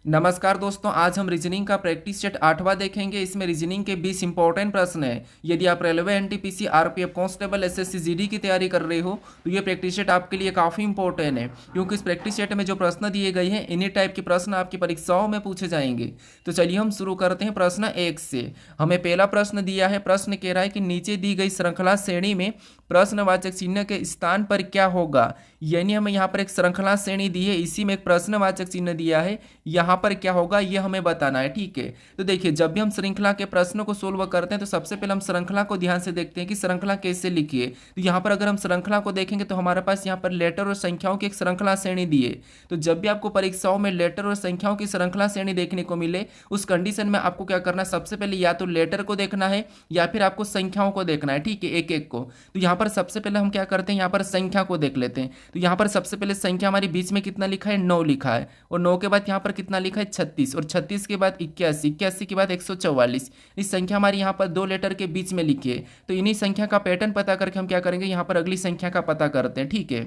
नमस्कार दोस्तों, आज हम रीजनिंग का प्रैक्टिस सेट 8वां देखेंगे। इसमें रीजनिंग के 20 इंपॉर्टेंट प्रश्न है। यदि आप railway, NTPC, RPF constable, SSC, GD की तैयारी कर रहे हो तो ये प्रैक्टिस सेट आपके लिए काफ़ी इंपॉर्टेंट है, क्योंकि इस प्रैक्टिस सेट में जो प्रश्न दिए गए हैं इन्हीं टाइप के प्रश्न आपकी परीक्षाओं में पूछे जाएंगे। तो चलिए हम शुरू करते हैं प्रश्न 1 से। हमें पहला प्रश्न दिया है। प्रश्न कह रहा है कि नीचे दी गई श्रृंखला श्रेणी में प्रश्नवाचक चिन्ह के स्थान पर क्या होगा। यानी हमें यहाँ पर एक श्रृंखला श्रेणी दी है, इसी में एक प्रश्नवाचक चिन्ह दिया है, यहाँ पर क्या होगा ये हमें बताना है। ठीक है, तो देखिए जब भी हम श्रृंखला के प्रश्नों को सोल्व करते हैं तो सबसे पहले हम श्रृंखला को ध्यान से देखते हैं कि श्रृंखला कैसे लिखी है। तो यहाँ पर अगर हम श्रृंखला को देखेंगे तो हमारे पास यहाँ पर लेटर और संख्याओं की एक श्रृंखला श्रेणी दी है। तो जब भी आपको परीक्षाओं में लेटर और संख्याओं की श्रृंखला श्रेणी देखने को मिले उस कंडीशन में आपको क्या करना है, सबसे पहले या तो लेटर को देखना है या फिर आपको संख्याओं को देखना है। ठीक है, एक एक को। तो यहाँ पर सबसे पहले हम क्या करते हैं, यहाँ पर संख्या को देख लेते हैं। तो यहाँ पर सबसे पहले संख्या हमारी बीच में कितना लिखा है, 9 लिखा है, और 9 के बाद यहाँ पर कितना लिखा है, 36, और 36 के बाद 81, 81 के बाद 144। इस संख्या हमारी यहाँ पर 2 लेटर के बीच में लिखी है। तो इन्हीं संख्या का पैटर्न पता करके हम क्या करेंगे, यहाँ पर अगली संख्या का पता करते हैं। ठीक है,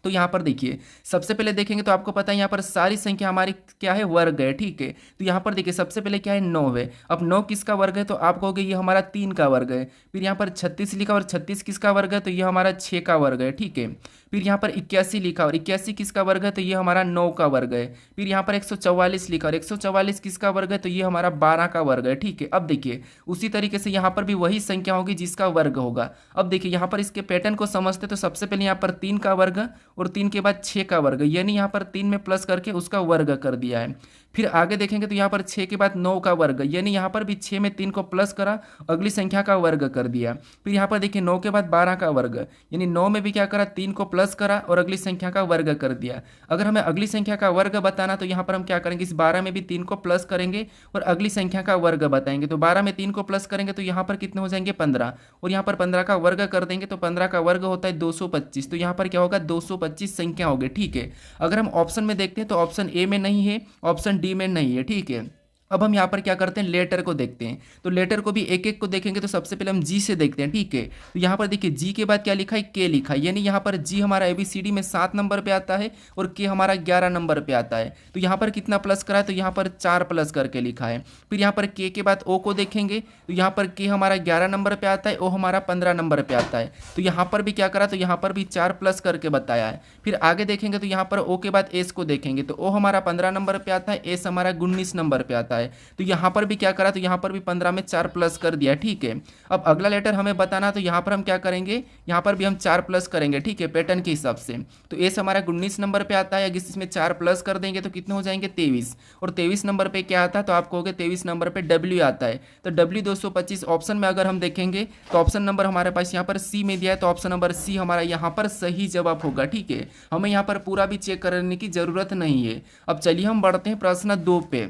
तो यहाँ पर देखिए सबसे पहले देखेंगे तो आपको पता है यहाँ पर सारी संख्या हमारी क्या है, वर्ग है। ठीक है, तो यहाँ पर देखिए सबसे पहले क्या है, 9 है। अब 9 किसका वर्ग है, तो आप कहोगे ये हमारा 3 का वर्ग है। फिर यहाँ पर 36 लिखा, और 36 किसका वर्ग है, तो ये हमारा 6 का वर्ग है। ठीक है, फिर यहाँ पर 81 लिखा, और 81 किसका वर्ग है, तो ये हमारा 9 का वर्ग है। फिर यहाँ पर 144 लिखा, और 144 किसका वर्ग है, तो ये हमारा 12 का वर्ग है। ठीक है, अब देखिए उसी तरीके से यहाँ पर भी वही संख्या होगी जिसका वर्ग होगा। अब देखिए यहाँ पर इसके पैटर्न को समझते तो सबसे पहले यहाँ पर 3 का वर्ग और 3 के बाद 6 का वर्ग, यानी यहाँ पर 3 में प्लस करके उसका वर्ग कर दिया है। फिर आगे देखेंगे तो यहाँ पर 6 के बाद 9 का वर्ग, यानी यहाँ पर भी 6 में 3 को प्लस करा, अगली संख्या का वर्ग कर दिया। फिर यहाँ पर देखिए 9 के बाद 12 का वर्ग, यानी 9 में भी क्या करा, 3 को प्लस करा और अगली संख्या का वर्ग कर दिया। अगर हमें अगली संख्या का वर्ग बताना तो यहाँ पर हम क्या करेंगे, इस 12 में भी 3 को प्लस करेंगे और अगली संख्या का वर्ग बताएंगे। तो 12 में 3 को प्लस करेंगे तो यहाँ पर कितने हो जाएंगे, 15, और यहाँ पर 15 का वर्ग कर देंगे तो 15 का वर्ग होता है 225। तो यहाँ पर क्या होगा, 225 संख्या होगी। ठीक है, अगर हम ऑप्शन में देखते हैं तो ऑप्शन ए में नहीं है, ऑप्शन डी में नहीं है। ठीक है, अब हम यहाँ पर क्या करते हैं, लेटर को देखते हैं। तो लेटर को भी एक एक को देखेंगे तो सबसे पहले हम जी से देखते हैं। ठीक है, तो यहाँ पर देखिए जी के बाद क्या लिखा है, के लिखा है, यानी यहाँ पर जी हमारा एबीसीडी में 7 नंबर पे आता है और के हमारा 11 नंबर पे आता है। तो यहाँ पर कितना प्लस करा है, तो यहाँ पर 4 प्लस करके लिखा है। फिर यहाँ पर के बाद ओ को देखेंगे तो यहाँ पर के हमारा 11 नंबर पर आता है, ओ हमारा 15 नंबर पर आता है। तो यहाँ पर भी क्या करा, तो यहाँ पर भी 4 प्लस करके बताया है। फिर आगे देखेंगे तो यहाँ पर ओ के बाद एस को देखेंगे तो ओ हमारा 15 नंबर पे आता है, एस हमारा 19 नंबर पे आता है। तो यहाँ पर भी क्या करा, तो यहाँ पर भी 15 में 4 प्लस कर दिया। ठीक है, अब अगला लेटर हमें बताना, तो यहाँ पर हम क्या करेंगे, यहाँ पर भी हम 4 प्लस करेंगे। ठीक है, पैटर्न के हिसाब से। तो एस हमारा 19 नंबर पे आता है, अगर इसमें 4 प्लस कर देंगे तो कितने हो जाएंगे, 23, और 23 नंबर पे क्या आता है, तो आप कहोगे 23 नंबर पे डब्ल्यू आता है। तो डब्ल्यू 225 ऑप्शन में अगर हम देखेंगे तो ऑप्शन नंबर हमारे पास यहाँ पर सी में दिया है, तो ऑप्शन नंबर सी हमारा यहाँ पर सही जवाब होगा। ठीक है, हमें यहाँ पर पूरा भी चेक करने की जरूरत नहीं है। अब चलिए हम बढ़ते हैं प्रश्न 2 पे।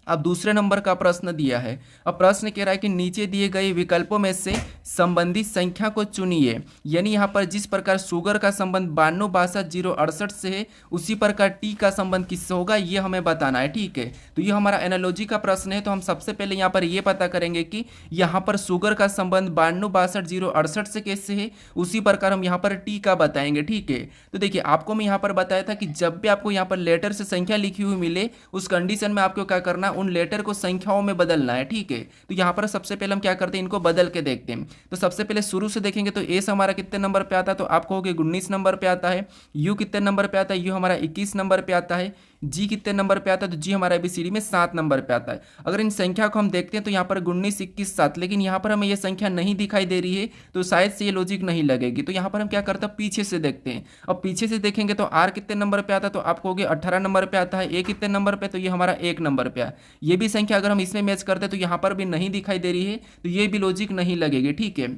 अब दूसरे नंबर का प्रश्न दिया है। अब प्रश्न कह रहा है कि नीचे दिए गए विकल्पों में से संबंधित संख्या को चुनिए। यानी यहाँ पर जिस प्रकार शुगर का संबंध 9262 से है उसी प्रकार टी का संबंध किससे होगा, ये हमें बताना है। ठीक है, तो ये हमारा एनालॉजी का प्रश्न है। तो हम सबसे पहले यहाँ पर ये पता करेंगे कि यहाँ पर शुगर का संबंध 9262 से कैसे है, उसी प्रकार हम यहाँ पर टी का बताएंगे। ठीक है, तो देखिए आपको मैं यहाँ पर बताया था कि जब भी आपको यहाँ पर लेटर से संख्या लिखी हुई मिले उस कंडीशन में आपको क्या करना, उन लेटर को संख्याओं में बदलना है। ठीक है, तो यहाँ पर सबसे पहले हम क्या करते हैं, इनको बदल के देखते हैं। तो सबसे पहले शुरू से देखेंगे तो एस हमारा कितने नंबर पे आता है, तो आप कहोगे 19 नंबर पे आता है। यू कितने नंबर पे आता है, यू हमारा 21 नंबर पे आता है। जी कितने नंबर पे आता है, तो जी हमारा एबीसीडी में 7 नंबर पे आता है। अगर इन संख्या को हम देखते हैं तो यहाँ पर 19, 21, 7, लेकिन यहाँ पर हमें ये संख्या नहीं दिखाई दे रही है, तो शायद से ये लॉजिक नहीं लगेगी। तो यहाँ पर हम क्या करते हैं, पीछे से देखते हैं। अब पीछे से देखेंगे तो आर कितने नंबर पे आता है, तो आप कहोगे 18 नंबर पे आता है। ए कितने नंबर पे, तो ये हमारा 1 नंबर पे है। ये भी संख्या अगर हम इसमें मैच करते हैं तो यहाँ पर भी नहीं दिखाई दे रही है, तो ये भी लॉजिक नहीं लगेगी। ठीक है,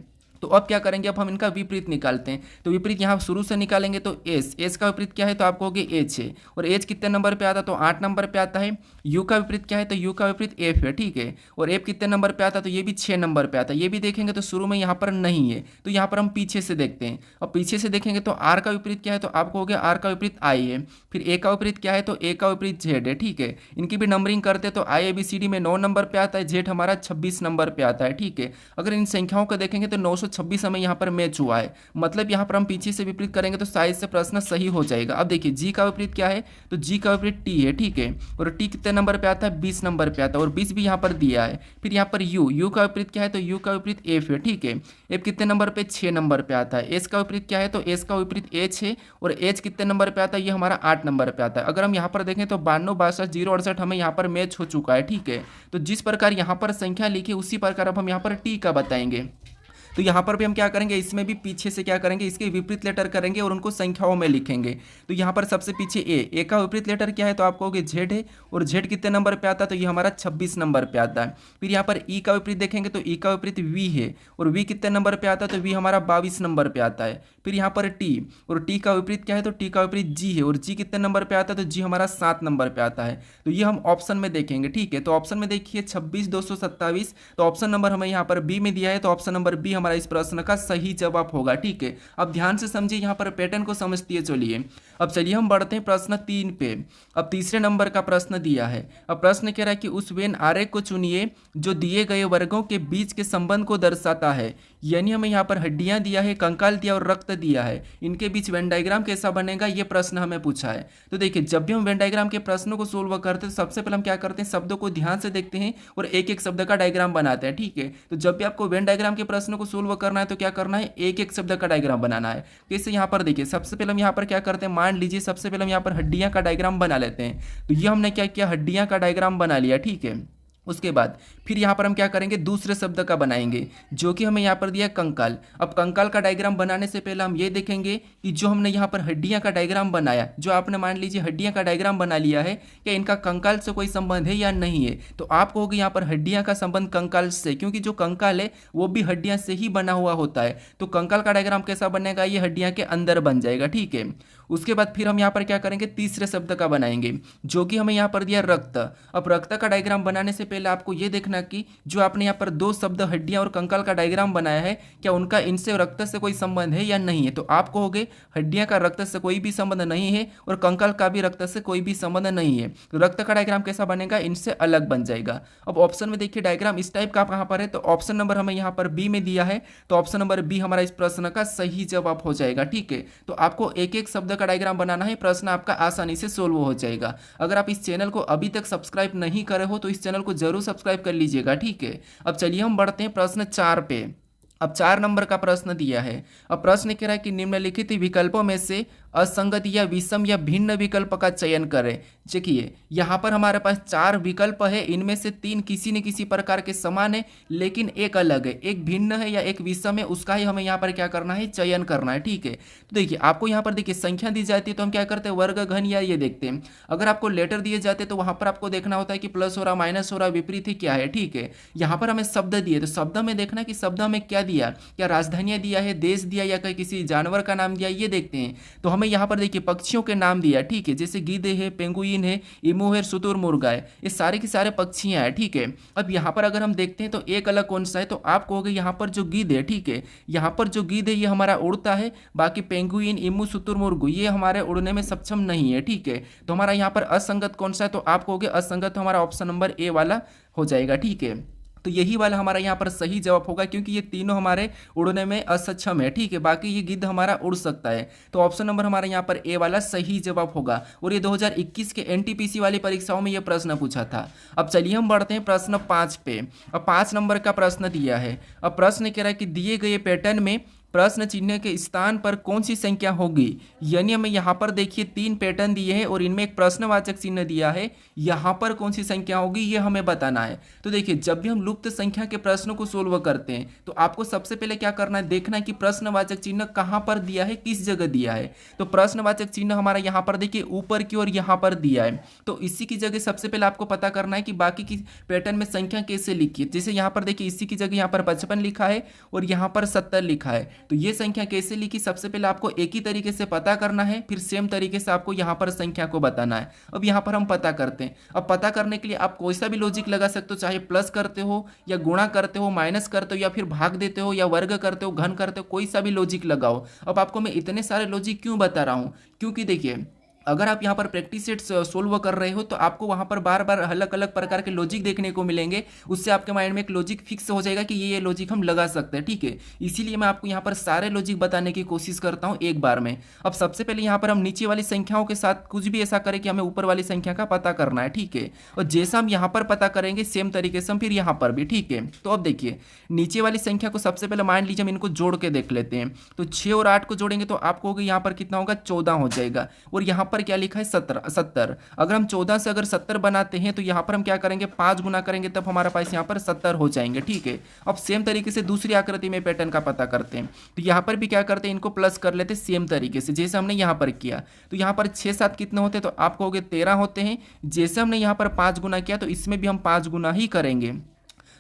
तो अब क्या करेंगे, अब हम इनका विपरीत निकालते हैं। तो विपरीत यहाँ शुरू से निकालेंगे तो एस का विपरीत क्या है, तो आप कहोगे एच है, और एच कितने नंबर पे आता है, तो 8 नंबर पे आता है। यू का विपरीत क्या है, तो यू का विपरीत एफ है। ठीक है, और एफ कितने नंबर पे आता है, तो ये भी 6 नंबर पे आता है। ये भी देखेंगे तो शुरू में यहाँ पर नहीं है, तो यहाँ पर हम पीछे से देखते हैं। और पीछे से देखेंगे तो आर का विपरीत क्या है, तो आप कहोगे आर का विपरीत आई है। फिर ए का विपरीत क्या है, तो ए का विपरीत जेड है। ठीक है, इनकी भी नंबरिंग करते तो आई एबीसीडी में 9 नंबर पे आता है, जेड हमारा 26 नंबर पे आता है। ठीक है, अगर इन संख्याओं को देखेंगे तो 900 26 हमें यहाँ पर मैच हुआ है, मतलब यहाँ पर हम पीछे से विपरीत करेंगे तो शायद से प्रश्न सही हो जाएगा। अब देखिए जी का विपरीत क्या है, तो जी का विपरीत टी है, ठीक है, और टी कितने नंबर पे आता है, 20 नंबर पे आता है, और 20 भी यहाँ पर दिया है। फिर यहाँ पर यू का विपरीत क्या है, तो यू का विपरीत एफ है, ठीक है, एफ कितने नंबर पे, 6 नंबर पे आता है। एच का विपरीत क्या है, तो एच का विपरीत एच है, और एच कितने नंबर पे आता है, ये हमारा 8 नंबर पे आता है। अगर हम यहाँ पर देखें तो 92, 62, 0, 68 हमें यहाँ पर मैच हो चुका है, ठीक है। तो जिस प्रकार यहाँ पर संख्या लिखी उसी प्रकार अब हम यहाँ पर टी का बताएंगे। तो यहाँ पर भी हम क्या करेंगे, इसमें भी पीछे से क्या करेंगे, इसके विपरीत लेटर करेंगे और उनको संख्याओं में लिखेंगे। तो यहाँ पर सबसे पीछे ए का विपरीत लेटर क्या है, तो आप कहोगे जेड है, और जेड कितने नंबर पे आता है, तो ये हमारा 26 नंबर पे आता है। फिर यहाँ पर ई का विपरीत देखेंगे तो ई का विपरीत वी है, और वी कितने नंबर पे आता है, तो वी हमारा 22 नंबर पे आता है। फिर यहाँ पर टी, और टी का विपरीत क्या है, तो टी का विपरीत जी है, और जी कितने नंबर पे आता है, तो जी हमारा 7 नंबर पे आता है। तो ये हम ऑप्शन में देखेंगे, ठीक है। तो ऑप्शन में देखिए 26, 227, तो ऑप्शन नंबर हमें यहाँ पर बी में दिया है, तो ऑप्शन नंबर बी हमारा इस प्रश्न का सही जवाब होगा, ठीक है। अब ध्यान से समझिए, यहाँ पर पैटर्न को समझती है। चलिए अब चलिए हम बढ़ते हैं प्रश्न 3 पे। अब तीसरे नंबर का प्रश्न दिया है। अब प्रश्न कह रहा है कि उस वेन आरेख को चुनिए जो दिए गए वर्गों के बीच के संबंध को दर्शाता है। यानी हमें यहाँ पर हड्डियां दिया है, कंकाल दिया और रक्त दिया है, इनके बीच वेन डायग्राम कैसा बनेगा, ये प्रश्न हमें पूछा है। तो देखिए जब भी हम वेन डायग्राम के प्रश्नों को सोल्व करते हैं तो सबसे पहले हम क्या करते हैं, शब्दों को ध्यान से देखते हैं और एक एक शब्द का डायग्राम बनाते हैं, ठीक है। तो जब भी आपको वेन डायग्राम के प्रश्नों को सोल्व करना है तो क्या करना है, एक एक शब्द का डायग्राम बनाना है। कैसे, यहाँ पर देखिए सबसे पहले हम यहाँ पर क्या करते हैं, मान लीजिए सबसे पहले हम यहाँ पर हड्डियां का डायग्राम बना लेते हैं। तो ये हमने क्या किया, हड्डियां का डायग्राम बना लिया, ठीक है। उसके बाद फिर यहाँ पर हम क्या करेंगे, दूसरे शब्द का बनाएंगे जो कि हमें यहाँ पर दिया कंकाल। अब कंकाल का डायग्राम बनाने से पहले हम ये देखेंगे कि जो हमने यहाँ पर हड्डियाँ का डायग्राम बनाया, जो आपने मान लीजिए हड्डियाँ का डायग्राम बना लिया है, क्या इनका कंकाल से कोई संबंध है या नहीं है। तो आप कहोगे यहाँ पर हड्डियाँ का संबंध कंकाल से, क्योंकि जो कंकाल है वो भी हड्डियाँ से ही बना हुआ होता है। तो कंकाल का डायग्राम कैसा बनेगा, ये हड्डियाँ के अंदर बन जाएगा, ठीक है। उसके बाद फिर हम यहाँ पर क्या करेंगे, तीसरे शब्द का बनाएंगे जो कि हमें यहाँ पर दिया रक्त। अब रक्त का डायग्राम बनाने से पहले आपको ये देखना कि जो आपने यहाँ पर दो शब्द हड्डियां और कंकाल का डायग्राम बनाया है, क्या उनका इनसे रक्त से कोई संबंध है या नहीं है। तो आप कहोगे हड्डियां का रक्त से कोई भी संबंध नहीं है और कंकाल का भी रक्त से कोई भी संबंध नहीं है। तो रक्त का डायग्राम कैसा बनेगा, इनसे अलग बन जाएगा। अब ऑप्शन में देखिए डायग्राम इस टाइप का कहाँ पर है, तो ऑप्शन नंबर हमें यहाँ पर बी में दिया है, तो ऑप्शन नंबर बी हमारा इस प्रश्न का सही जवाब हो जाएगा, ठीक है। तो आपको एक एक शब्द का डायग्राम बनाना है, प्रश्न आपका आसानी से सोल्व हो जाएगा। अगर आप इस चैनल को अभी तक सब्सक्राइब नहीं करे हो तो इस चैनल को जरूर सब्सक्राइब कर लीजिएगा, ठीक है। अब चलिए हम बढ़ते हैं प्रश्न 4 पे। अब 4 नंबर का प्रश्न दिया है। अब प्रश्न कह रहा है कि निम्नलिखित विकल्पों में से असंगत या विषम या भिन्न विकल्प का चयन करें। देखिए यहाँ पर हमारे पास 4 विकल्प है, इनमें से 3 किसी न किसी प्रकार के समान है लेकिन एक अलग है, एक भिन्न है या एक विषम है, उसका ही हमें यहाँ पर क्या करना है, चयन करना है, ठीक है। तो देखिए आपको यहाँ पर देखिए संख्या दी जाती है तो हम क्या करते हैं, वर्ग घन या ये देखते हैं। अगर आपको लेटर दिए जाते हैं तो वहाँ पर आपको देखना होता है कि प्लस हो रहा, माइनस हो रहा, विपरीत है क्या है, ठीक है। यहाँ पर हमें शब्द दिए तो शब्द में देखना कि शब्द हमें क्या दिया, क्या राजधानियाँ दिया है, देश दिया या किसी जानवर का नाम दिया, ये देखते हैं। तो हमें यहाँ पर देखिए पक्षियों के नाम दिया, ठीक है, जैसे गीदे है, पेंगुइन है, इमू है, शुतुरमुर्ग है, ये सारे के सारे पक्षियां हैं, ठीक है। अब यहाँ पर अगर हम देखते हैं तो एक अलग कौन सा है, तो आप कहोगे यहाँ पर जो गीद है, ठीक है, यहाँ पर जो गीद है ये हमारा उड़ता है, बाकी पेंगुइन, इमू, शुतुरमुर्ग ये हमारे उड़ने में सक्षम नहीं है, ठीक है। तो हमारा यहाँ पर असंगत कौन सा है, तो आप कहोगे असंगत, तो हमारा ऑप्शन नंबर ए वाला हो जाएगा, ठीक है। तो यही वाला हमारा यहाँ पर सही जवाब होगा क्योंकि ये तीनों हमारे उड़ने में असक्षम है, ठीक है, बाकी ये गिद्ध हमारा उड़ सकता है। तो ऑप्शन नंबर हमारा यहाँ पर ए वाला सही जवाब होगा। और ये 2021 के एनटीपीसी वाली परीक्षाओं में ये प्रश्न पूछा था। अब चलिए हम बढ़ते हैं प्रश्न 5 पे। अब 5 नंबर का प्रश्न दिया है। अब प्रश्न कह रहा है कि दिए गए पैटर्न में प्रश्न चिन्ह के स्थान पर कौन सी संख्या होगी। यानी हमें यहाँ पर देखिए 3 पैटर्न दिए हैं और इनमें एक प्रश्नवाचक चिन्ह दिया है, यहाँ पर कौन सी संख्या होगी ये हमें बताना है। तो देखिए जब भी हम लुप्त संख्या के प्रश्नों को सोल्व करते हैं तो आपको सबसे पहले क्या करना है, देखना है कि प्रश्नवाचक चिन्ह कहाँ पर दिया है, किस जगह दिया है। तो प्रश्नवाचक चिन्ह हमारा यहाँ पर देखिए ऊपर की ओर यहाँ पर दिया है, तो इसी की जगह सबसे पहले आपको पता करना है कि बाकी की पैटर्न में संख्या कैसे लिखी है। जैसे यहाँ पर देखिए इसी की जगह यहाँ पर 55 लिखा है और यहाँ पर 70 लिखा है, तो ये संख्या कैसे लिखी, सबसे पहले आपको एक ही तरीके से पता करना है, फिर सेम तरीके से आपको यहाँ पर संख्या को बताना है। अब यहाँ पर हम पता करते हैं। अब पता करने के लिए आप कोई सा भी लॉजिक लगा सकते हो, चाहे प्लस करते हो या गुणा करते हो, माइनस करते हो या फिर भाग देते हो या वर्ग करते हो, घन करते हो, कोई सा भी लॉजिक लगाओ। अब आपको मैं इतने सारे लॉजिक क्यों बता रहा हूँ, क्योंकि देखिए अगर आप यहाँ पर प्रैक्टिस सेट सोल्व कर रहे हो तो आपको वहाँ पर बार बार अलग अलग प्रकार के लॉजिक देखने को मिलेंगे। उससे आपके माइंड में एक लॉजिक फिक्स हो जाएगा कि ये लॉजिक हम लगा सकते हैं, ठीक है। इसीलिए मैं आपको यहाँ पर सारे लॉजिक बताने की कोशिश करता हूँ एक बार में। अब सबसे पहले यहाँ पर हम नीचे वाली संख्याओं के साथ कुछ भी ऐसा करें कि हमें ऊपर वाली संख्या का पता करना है, ठीक है। और जैसा हम यहाँ पर पता करेंगे सेम तरीके से हम फिर यहाँ पर भी, ठीक है। तो अब देखिए नीचे वाली संख्या को सबसे पहले मान लीजिए हम इनको जोड़ के देख लेते हैं। तो 6 और 8 को जोड़ेंगे तो आपको होगा यहाँ पर कितना होगा, 14 हो जाएगा। और यहाँ पर क्या लिखा है, 70। अगर हम 14 से अगर 70 बनाते हैं तो यहाँ पर हम क्या करेंगे, 5 गुना करेंगे तब हमारा पास यहाँ पर 70 हो जाएंगे, ठीक है। अब सेम तरीके से दूसरी आकृति में पैटर्न का पता करते हैं। तो यहाँ पर भी क्या करते हैं, इनको प्लस कर लेते हैं सेम तरीके से जैसे हमने यहाँ पर किया। तो यहाँ पर 6 7 कितने होते हैं, तो आपको हो गए 13 होते हैं। जैसे हमने यहाँ पर 5 गुना किया तो इसमें भी हम 5 गुना ही करेंगे।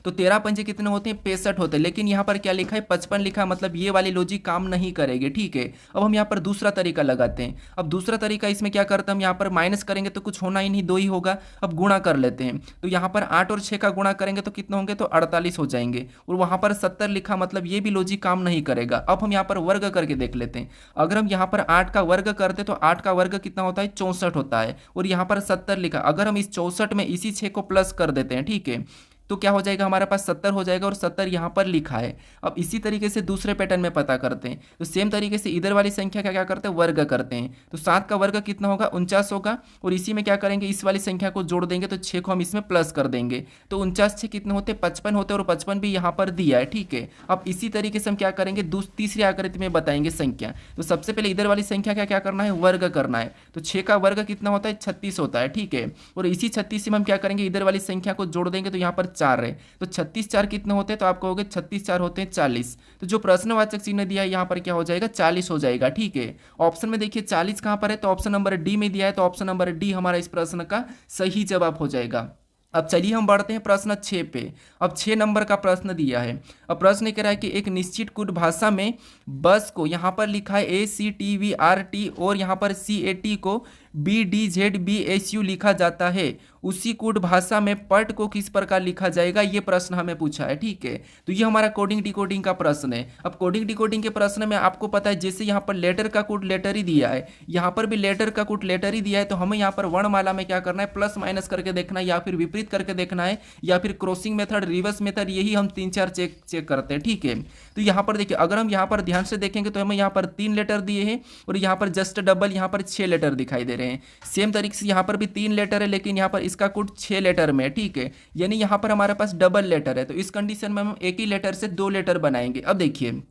तो 13 पंजे कितने होते हैं, 65 होते हैं। लेकिन यहाँ पर क्या लिखा है, 55 लिखा है, मतलब ये वाली लॉजिक काम नहीं करेगी, ठीक है। अब हम यहाँ पर दूसरा तरीका लगाते हैं। अब दूसरा तरीका इसमें क्या करते हैं, हम यहाँ पर माइनस करेंगे तो कुछ होना ही नहीं, 2 ही होगा। अब गुणा कर लेते हैं। तो यहाँ पर 8 और 6 का गुणा करेंगे तो कितने होंगे, तो 48 हो जाएंगे। और वहाँ पर 70 लिखा, मतलब ये भी लॉजिक काम नहीं करेगा। अब हम यहाँ पर वर्ग करके देख लेते हैं। अगर हम यहाँ पर 8 का वर्ग करते तो 8 का वर्ग कितना होता है, 64 होता है। और यहाँ पर 70 लिखा, अगर हम इस 64 में इसी 6 को प्लस कर देते हैं, ठीक है, तो क्या हो जाएगा, हमारे पास 70 हो जाएगा। और 70 यहाँ पर लिखा है। अब इसी तरीके से दूसरे पैटर्न में पता करते हैं। तो सेम तरीके से इधर वाली संख्या का क्या करते हैं, वर्ग करते हैं। तो 7 का वर्ग कितना होगा, 49 होगा। और इसी में क्या करेंगे, इस वाली संख्या को जोड़ देंगे तो 6 को हम इसमें प्लस कर देंगे। तो 49 6 कितने होते हैं, 55 होते हैं। और 55 भी यहाँ पर दिया है, ठीक है। अब इसी तरीके से हम क्या करेंगे, तीसरी आकृति में बताएंगे संख्या। तो सबसे पहले इधर वाली संख्या का क्या करना है, वर्ग करना है। तो 6 का वर्ग कितना होता है, 36 होता है, ठीक है। और इसी 36 से हम क्या करेंगे, इधर वाली संख्या को जोड़ देंगे तो यहाँ पर 4 है। तो 36 4 कितने होते हैं, तो आप कहोगे 36 4 होते हैं 40। तो जो प्रश्नवाचक चिन्ह दिया है यहाँ पर क्या हो जाएगा, 40 हो जाएगा, ठीक है। ऑप्शन में देखिए 40 कहाँ पर है, तो ऑप्शन नंबर डी में दिया है। तो ऑप्शन नंबर डी हमारा इस प्रश्न का सही जवाब हो जाएगा। अब चलिए हम बढ़ते हैं प्रश्न 6 पे। अब 6 नंबर का प्रश्न दिया है। अब प्रश्न कह रहा है कि एक निश्चित कूट भाषा में बस को यहाँ पर लिखा है ACTVRT और यहाँ पर CAT को BDZBSU लिखा जाता है। उसी कूट भाषा में पट को किस प्रकार लिखा जाएगा, ये प्रश्न हमें पूछा है, ठीक है। तो ये हमारा कोडिंग डिकोडिंग का प्रश्न है। अब कोडिंग डिकोडिंग के प्रश्न में आपको पता है जैसे यहाँ पर लेटर का कूट लेटर ही दिया है, यहाँ पर भी लेटर का कूट लेटर ही दिया है। तो हमें यहाँ पर वर्णमाला में क्या करना है, प्लस माइनस करके देखना है, या फिर विपरीत करके देखना है, या फिर क्रॉसिंग मेथड, रिवर्स मेथड, यही हम 3-4 चेक करते हैं, ठीक है। तो यहाँ पर देखिए अगर हम यहाँ पर ध्यान से देखेंगे तो हमें यहाँ पर 3 लेटर दिए हैं और यहाँ पर जस्ट डबल यहाँ पर 6 लेटर दिखाई दे रहे हैं। सेम तरीके से यहाँ पर भी 3 लेटर है लेकिन यहाँ पर इसका कोड 6 लेटर में है, ठीक है। यानी यहाँ पर हमारे पास डबल लेटर है। तो इस कंडीशन में हम एक ही लेटर से 2 लेटर बनाएंगे। अब देखिए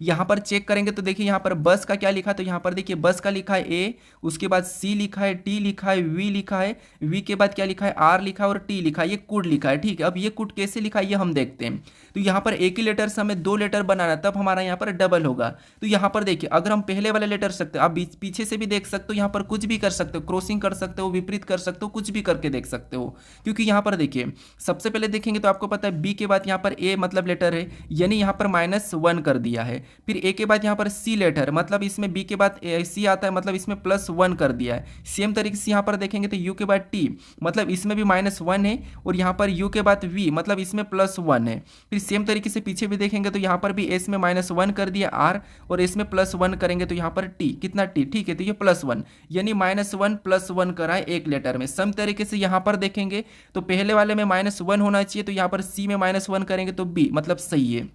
यहाँ पर चेक करेंगे तो देखिए यहाँ पर बस का क्या लिखा, तो यहाँ पर देखिए बस का लिखा है ए, उसके बाद सी लिखा है, टी लिखा है, वी लिखा है, वी के बाद क्या लिखा है, आर लिखा है और टी लिखा है, ये कुड लिखा है, ठीक है। अब ये कुड कैसे लिखा है ये हम देखते हैं। तो यहाँ पर एक ही लेटर से हमें 2 लेटर बनाना है, तब हमारा यहाँ पर डबल होगा। तो यहाँ पर देखिए अगर हम पहले वाले लेटर सकते हो, आप पीछे से भी देख सकते हो, यहाँ पर कुछ भी कर सकते हो, क्रॉसिंग कर सकते हो, विपरीत कर सकते हो, कुछ भी करके देख सकते हो। क्योंकि यहाँ पर देखिए सबसे पहले देखेंगे तो आपको पता है बी के बाद यहाँ पर ए मतलब लेटर है, यानी यहाँ पर -1 कर दिया है। फिर ए के बाद यहाँ पर सी लेटर, मतलब इसमें बी के बाद सी आता है, मतलब इसमें +1 कर दिया है। सेम तरीके से यहाँ पर देखेंगे तो यू के बाद टी, मतलब इसमें भी -1 है, और यहाँ पर यू के बाद वी, मतलब इसमें +1 है। फिर सेम तरीके से पीछे भी देखेंगे तो यहाँ पर भी एस में -1 कर दिया आर, और इसमें +1 करेंगे तो यहाँ पर टी, कितना टी, ठीक है। तो ये +1 यानी -1 +1 करा है एक लेटर में। सम तरीके से यहाँ पर देखेंगे तो पहले वाले में -1 होना चाहिए, तो यहाँ पर सी में -1 करेंगे तो बी, मतलब सही है।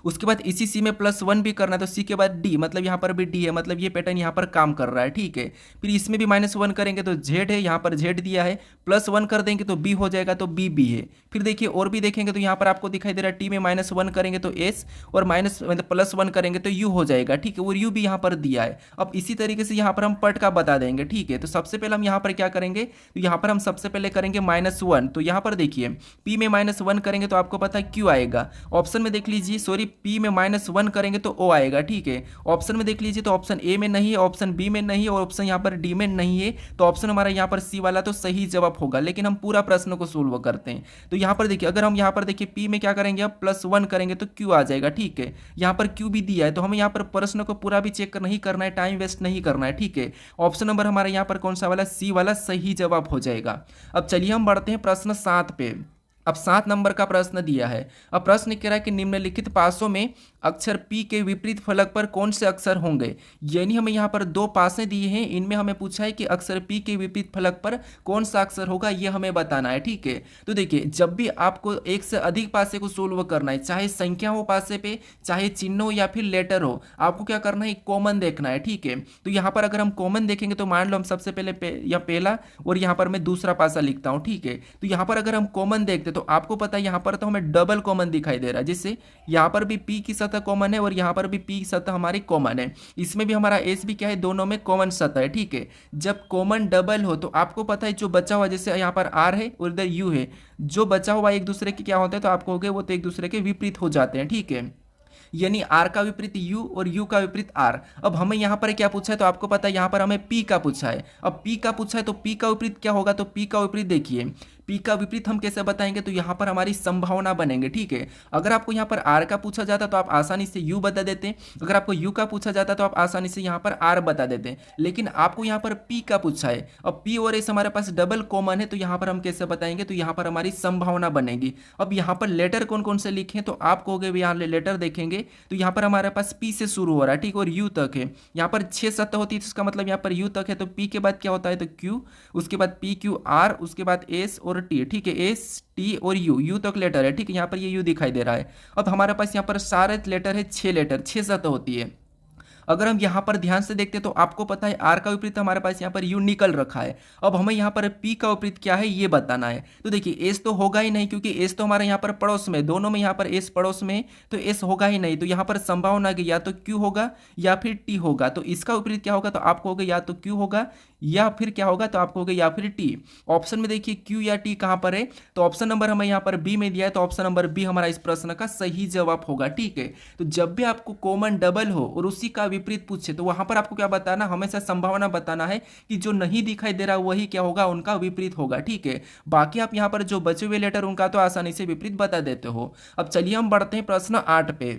उसके बाद इसी सी में +1 भी करना है, तो सी के बाद डी, मतलब यहाँ पर भी डी है, मतलब ये पैटर्न यहाँ पर काम कर रहा है, ठीक है। फिर इसमें भी -1 करेंगे तो जेड है, यहाँ पर जेड दिया है, +1 कर देंगे तो बी हो जाएगा, तो बी बी है। फिर देखिए और भी देखेंगे तो यहाँ पर आपको दिखाई दे रहा है टी में -1 करेंगे तो एस, और मतलब +1 करेंगे तो यू हो जाएगा, ठीक है। और यू भी यहाँ पर दिया है। अब इसी तरीके से यहाँ पर हम पट का बता देंगे, ठीक है। तो सबसे पहले हम यहाँ पर क्या करेंगे, तो यहाँ पर हम सबसे पहले करेंगे -1। तो यहाँ पर देखिए पी में -1 करेंगे तो आपको पता है क्यू आएगा। ऑप्शन में देख लीजिए, सॉरी पी में -1 करेंगे तो ओ आएगा, ठीक है। ऑप्शन में देख लीजिए तो ऑप्शन ए में नहीं है, ऑप्शन बी में नहीं है, और ऑप्शन यहाँ पर डी में नहीं है। तो ऑप्शन हमारा यहाँ पर सी वाला तो सही जवाब होगा। लेकिन हम पूरा प्रश्न को सोल्व करते हैं। तो यहाँ पर देखिए अगर हम यहाँ पर देखिए पी में क्या करेंगे, अब +1 करेंगे तो क्यू आ जाएगा, ठीक है। यहाँ पर क्यू भी दिया है, तो हमें यहाँ पर प्रश्न को पूरा भी चेक नहीं करना है, टाइम वेस्ट नहीं करना है, ठीक है। ऑप्शन नंबर हमारा यहाँ पर कौन सा वाला, सी वाला सही जवाब हो जाएगा। अब चलिए हम बढ़ते हैं प्रश्न 7 पे। अब 7 नंबर का प्रश्न दिया है। अब प्रश्न कह रहा है कि निम्नलिखित पासों में अक्षर P के विपरीत फलक पर कौन से अक्षर होंगे। यानी हमें यहाँ पर दो पासें दिए हैं, इनमें हमें पूछा है कि अक्षर P के विपरीत फलक पर कौन सा अक्षर होगा, ये हमें बताना है। ठीक है, तो देखिए जब भी आपको एक से अधिक पासे को सोल्व करना है, चाहे संख्या हो पासे पे, चाहे चिन्ह हो या फिर लेटर हो, आपको क्या करना है, कॉमन देखना है। ठीक है, तो यहाँ पर अगर हम कॉमन देखेंगे तो मान लो हम सबसे पहले या पहला और यहाँ पर मैं दूसरा पासा लिखता हूँ। ठीक है, तो यहाँ पर अगर हम कॉमन देखते तो आपको पता है यहाँ पर तो हमें डबल कॉमन दिखाई दे रहा है, जिससे यहाँ पर भी P की सतह कॉमन है और यहाँ पर भी P की सतह हमारी कॉमन है, इसमें भी हमारा S भी क्या है, दोनों में कॉमन सतह है। ठीक है, जब कॉमन डबल हो तो आपको पता है जो बचा हुआ, जैसे यहाँ पर R है और इधर U है, जो बचा हुआ एक दूसरे के क्या होता है, तो आपको हो गए वो तो एक दूसरे के विपरीत हो जाते हैं। ठीक है, यानी R का विपरीत U और U का विपरीत R। अब हमें यहाँ पर क्या पूछा है, तो आपको पता है यहाँ पर हमें P का पूछा है। अब P का पूछा है तो P का विपरीत क्या होगा, तो P का विपरीत देखिए, P का विपरीत हम कैसे बताएंगे, तो यहाँ पर हमारी संभावना बनेंगे। ठीक है, अगर आपको यहाँ पर R का पूछा जाता तो आप आसानी से U बता देते, अगर आपको U का पूछा जाता तो आप आसानी से यहाँ पर R बता देते, लेकिन आपको यहाँ पर P का पूछा है। अब P और S हमारे पास डबल कॉमन है, तो यहाँ पर हम कैसे बताएंगे, तो यहाँ पर हमारी संभावना बनेगी। अब यहाँ पर लेटर कौन कौन से लिखे, तो आप कहोगे यहाँ लेटर देखेंगे तो यहाँ पर हमारे पास P से शुरू हो रहा है, ठीक, और U तक है। यहाँ पर 6 सतह होती है, तो इसका मतलब यहाँ पर U तक है, तो P के बाद क्या होता है, तो Q, उसके बाद P Q R, उसके बाद S और T। ठीक है, S T और U तक लेटर है। ठीक है, यहाँ पर ये U दिखाई दे रहा है। अब हमारे पास यहाँ पर सारे लेटर है, 6 लेटर, 6 सतह होती है। अगर हम यहाँ पर ध्यान से देखते तो आपको पता है R का विपरीत हमारे पास यहाँ पर U निकल रखा है। अब हमें यहाँ पर P का विपरीत क्या है ये बताना है। तो देखिए S तो होगा ही नहीं, क्योंकि S तो हमारे यहाँ पर पड़ोस में, दोनों में यहाँ पर S पड़ोस में, तो S होगा ही नहीं। तो यहाँ पर संभावना की या तो Q होगा या फिर T होगा। तो इसका विपरीत क्या होगा, तो आपको होगा या तो Q होगा या फिर क्या होगा, तो आपको होगा या फिर T। ऑप्शन में देखिए Q या T कहाँ पर है, तो ऑप्शन नंबर हमें यहाँ पर B में दिया है, तो ऑप्शन नंबर B हमारा इस प्रश्न का सही जवाब होगा। ठीक है, तो जब भी आपको कॉमन डबल हो और उसी का विपरीत पूछे तो वहां पर आपको क्या बताना, हमेशा संभावना बताना है कि जो नहीं दिखाई दे रहा वही क्या होगा, उनका विपरीत होगा। ठीक है, बाकी आप यहाँ पर जो बचे हुए लेटर उनका तो आसानी से विपरीत बता देते हो। अब चलिए हम बढ़ते हैं प्रश्न 8 पे।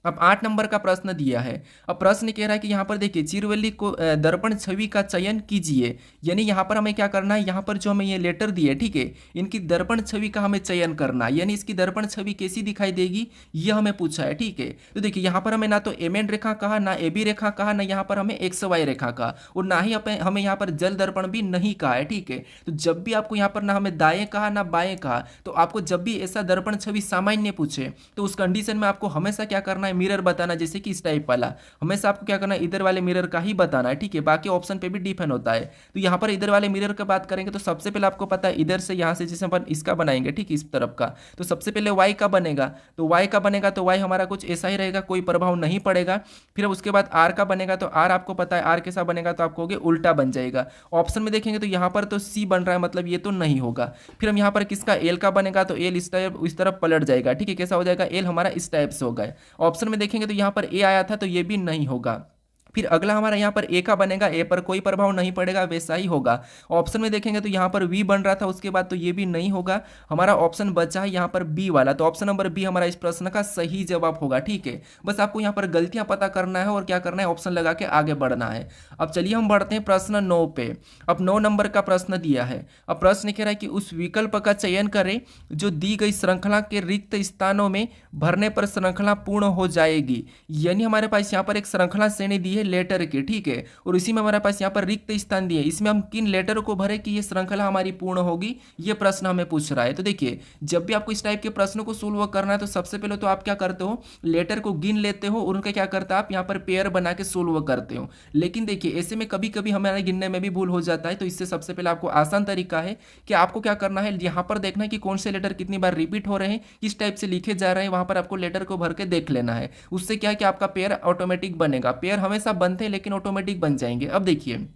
अब 8 नंबर का प्रश्न दिया है। अब प्रश्न कह रहा है कि यहाँ पर देखिए चिरवल्ली को दर्पण छवि का चयन कीजिए। यानी यहाँ पर हमें क्या करना है, यहाँ पर जो हमें ये लेटर दिए, ठीक है, इनकी दर्पण छवि का हमें चयन करना है। यानी इसकी दर्पण छवि कैसी दिखाई देगी ये हमें पूछा है। ठीक है, तो देखिए यहाँ पर हमें ना तो एम एन रेखा कहा, ना ए बी रेखा कहा, ना यहाँ पर हमें एक्स वाई रेखा कहा, और ना ही हमें यहाँ पर जल दर्पण भी नहीं कहा है। ठीक है, तो जब भी आपको यहाँ पर ना हमें दाएं कहा ना बाएं कहा, तो आपको जब भी ऐसा दर्पण छवि सामान्य पूछे तो उस कंडीशन में आपको हमेशा क्या करना है, मिरर बताना। जैसे कि इस टाइप वाला हमेशा आपको क्या करना है, इधर वाले मिरर का ही बताना है। ठीक है, बाकी ऑप्शन पे भी डिपेंड होता है। तो यहाँ पर इधर वाले मिरर का बात करेंगे तो सबसे पहले आपको पता है इधर से यहाँ से जैसे अपन इसका बनाएंगे, ठीक, इस तरफ का, तो सबसे पहले वाई का बनेगा। तो वाई का बनेगा तो वाई हमारा कुछ ऐसा ही रहेगा, कोई प्रभाव नहीं पड़ेगा। फिर उसके बाद आर का बनेगा तो आर आपको पता है आर कैसा बनेगा, तो आपको उल्टा बन जाएगा। ऑप्शन में देखेंगे तो यहाँ पर तो सी बन रहा है, मतलब ये तो नहीं होगा। फिर हम यहाँ पर किसका एल का बनेगा तो एल इस तरफ पलट जाएगा। ठीक है, कैसा हो जाएगा, एल हमारा इस टाइप से होगा। ऑप्शन में देखेंगे तो यहाँ पर ए आया था तो ये भी नहीं होगा। फिर अगला हमारा यहाँ पर ए का बनेगा, ए पर कोई प्रभाव नहीं पड़ेगा, वैसा ही होगा। ऑप्शन में देखेंगे तो यहाँ पर वी बन रहा था, उसके बाद तो ये भी नहीं होगा। हमारा ऑप्शन बचा है यहाँ पर बी वाला, तो ऑप्शन नंबर बी हमारा इस प्रश्न का सही जवाब होगा। ठीक है, बस आपको यहाँ पर गलतियां पता करना है और क्या करना है, ऑप्शन लगा के आगे बढ़ना है। अब चलिए हम बढ़ते हैं प्रश्न 9 पे। अब 9 नंबर का प्रश्न दिया है। अब प्रश्न कह रहा है कि उस विकल्प का चयन करें जो दी गई श्रृंखला के रिक्त स्थानों में भरने पर श्रृंखला पूर्ण हो जाएगी। यानी हमारे पास यहाँ पर एक श्रृंखला श्रेणी दी है लेटर के, ठीक है, और इसी में हमारे पास यहाँ पर रिक्त स्थान दिए, इसमें हम किन लेटर को भरे कि ये श्रृंखला हमारी पूर्ण होगी, ये प्रश्न हमें पूछ रहा है। तो देखिए जब भी आपको इस टाइप के प्रश्नों को सोल्व करना है तो सबसे पहले तो आप क्या करते हो, लेटर को गिन लेते हो और उनका क्या करता है, आप यहाँ पर पेयर बना के सोल्व करते हो। लेकिन देखिए ऐसे में कभी कभी हमारे गिनने में भी भूल हो जाता है, तो इससे सबसे पहले आपको आसान तरीका है कि आपको क्या करना है, यहाँ पर देखना है कि कौन से लेटर कितनी बार रिपीट हो रहे हैं, किस टाइप से लिखे जा रहे हैं, वहां पर आपको लेटर को भर के देख लेना है। उससे क्या है कि आपका पेयर ऑटोमेटिक बनेगा। पेयर हमेशा बनते हैं लेकिन ऑटोमेटिक बन जाएंगे। अब देखिए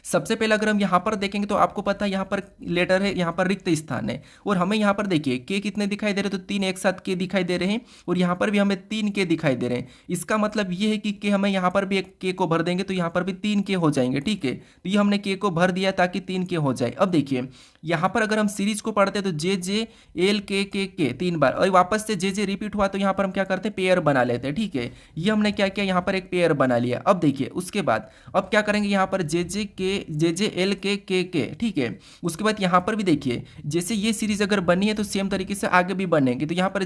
सबसे पहले अगर हम यहाँ पर देखेंगे तो आपको पता है यहाँ पर लेटर है, यहाँ पर रिक्त स्थान है, और हमें यहाँ पर देखिए के कितने दिखाई दे रहे हैं, तो 3 एक साथ के दिखाई दे रहे हैं, और यहाँ पर भी हमें 3 के दिखाई दे रहे हैं। इसका मतलब ये है कि के हमें यहाँ पर भी एक के को भर देंगे तो यहाँ पर भी 3 के हो जाएंगे। ठीक है, तो ये हमने के को भर दिया ताकि 3 के हो जाए। अब देखिए यहाँ पर अगर हम सीरीज को पढ़ते हैं तो जे जे एल के 3 बार, और वापस से जे जे रिपीट हुआ तो यहाँ पर हम क्या करते हैं, पेयर बना लेते हैं। ठीक है, ये हमने क्या किया, यहाँ पर एक पेयर बना लिया। अब देखिए उसके बाद अब क्या करेंगे, यहाँ पर जे जे के एल के, ठीक है। उसके बाद यहाँ पर भी देखिए, जैसे ये सीरीज अगर बनी है तो सेम तरीके से आगे भी बनेगी। तो यहाँ पर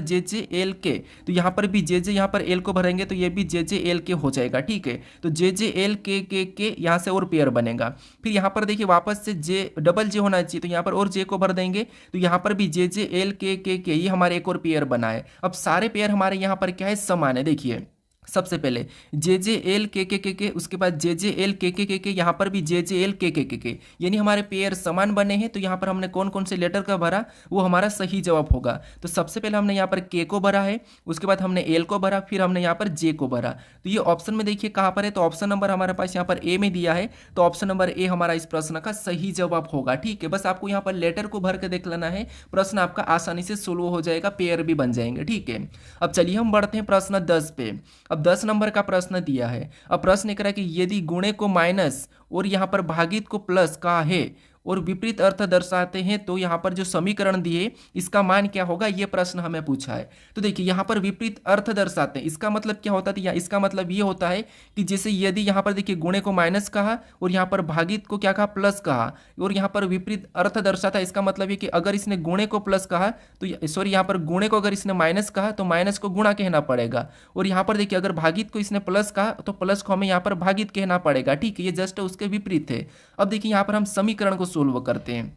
एल के, तो यहाँ पर भी यहाँ पर एल को भरेंगे तो ये भी एल के हो जाएगा, ठीक है। तो एल के यहाँ से और पेयर बनेगा। फिर यहाँ पर देखिए वापस से डबल जे होना चाहिए, तो यहाँ पर और जे को भर देंगे तो यहाँ पर भी एल के ये हमारे एक और पेयर बना है। अब सारे पेयर हमारे यहाँ पर क्या है, समान है। देखिए सबसे पहले एल के, उसके बाद एल के, यहाँ पर भी एल के, यानी हमारे पेयर समान बने हैं। तो यहाँ पर हमने कौन कौन से लेटर का भरा, वो हमारा सही जवाब होगा। तो सबसे पहले हमने यहाँ पर के को भरा है, उसके बाद हमने एल को भरा, फिर हमने यहाँ पर जे को भरा। तो ये ऑप्शन में देखिए कहाँ पर है, तो ऑप्शन नंबर हमारे पास यहाँ पर ए में दिया है। तो ऑप्शन नंबर ए हमारा इस प्रश्न का सही जवाब होगा, ठीक है। बस आपको यहाँ पर लेटर को भर के देख लेना है, प्रश्न आपका आसानी से सोल्व हो जाएगा, पेयर भी बन जाएंगे, ठीक है। अब चलिए हम बढ़ते हैं प्रश्न 10 पे। अब 10 नंबर का प्रश्न दिया है। अब प्रश्न कह रहा है कि यदि गुणे को माइनस और यहाँ पर भागित को प्लस का है और विपरीत अर्थ दर्शाते हैं तो यहाँ पर जो समीकरण दिए इसका मान क्या होगा, ये प्रश्न हमें पूछा है। तो देखिए यहाँ पर विपरीत अर्थ दर्शाते हैं, इसका मतलब क्या होता है, इसका मतलब ये होता है कि जैसे यदि यहाँ पर देखिए गुणे को माइनस कहा और यहाँ पर भागित को क्या कहा, प्लस कहा, और यहाँ पर विपरीत अर्थ दर्शाता है। इसका मतलब ये कि अगर इसने गुणे को प्लस कहा तो सॉरी, यहाँ पर गुणे को अगर इसने माइनस कहा तो माइनस को गुणा कहना पड़ेगा, और यहाँ पर देखिए अगर भागित को इसने प्लस कहा तो प्लस को हमें यहाँ पर भागित कहना पड़ेगा, ठीक है। ये जस्ट उसके विपरीत है। अब देखिए यहाँ पर हम समीकरण को सोल्व करते हैं।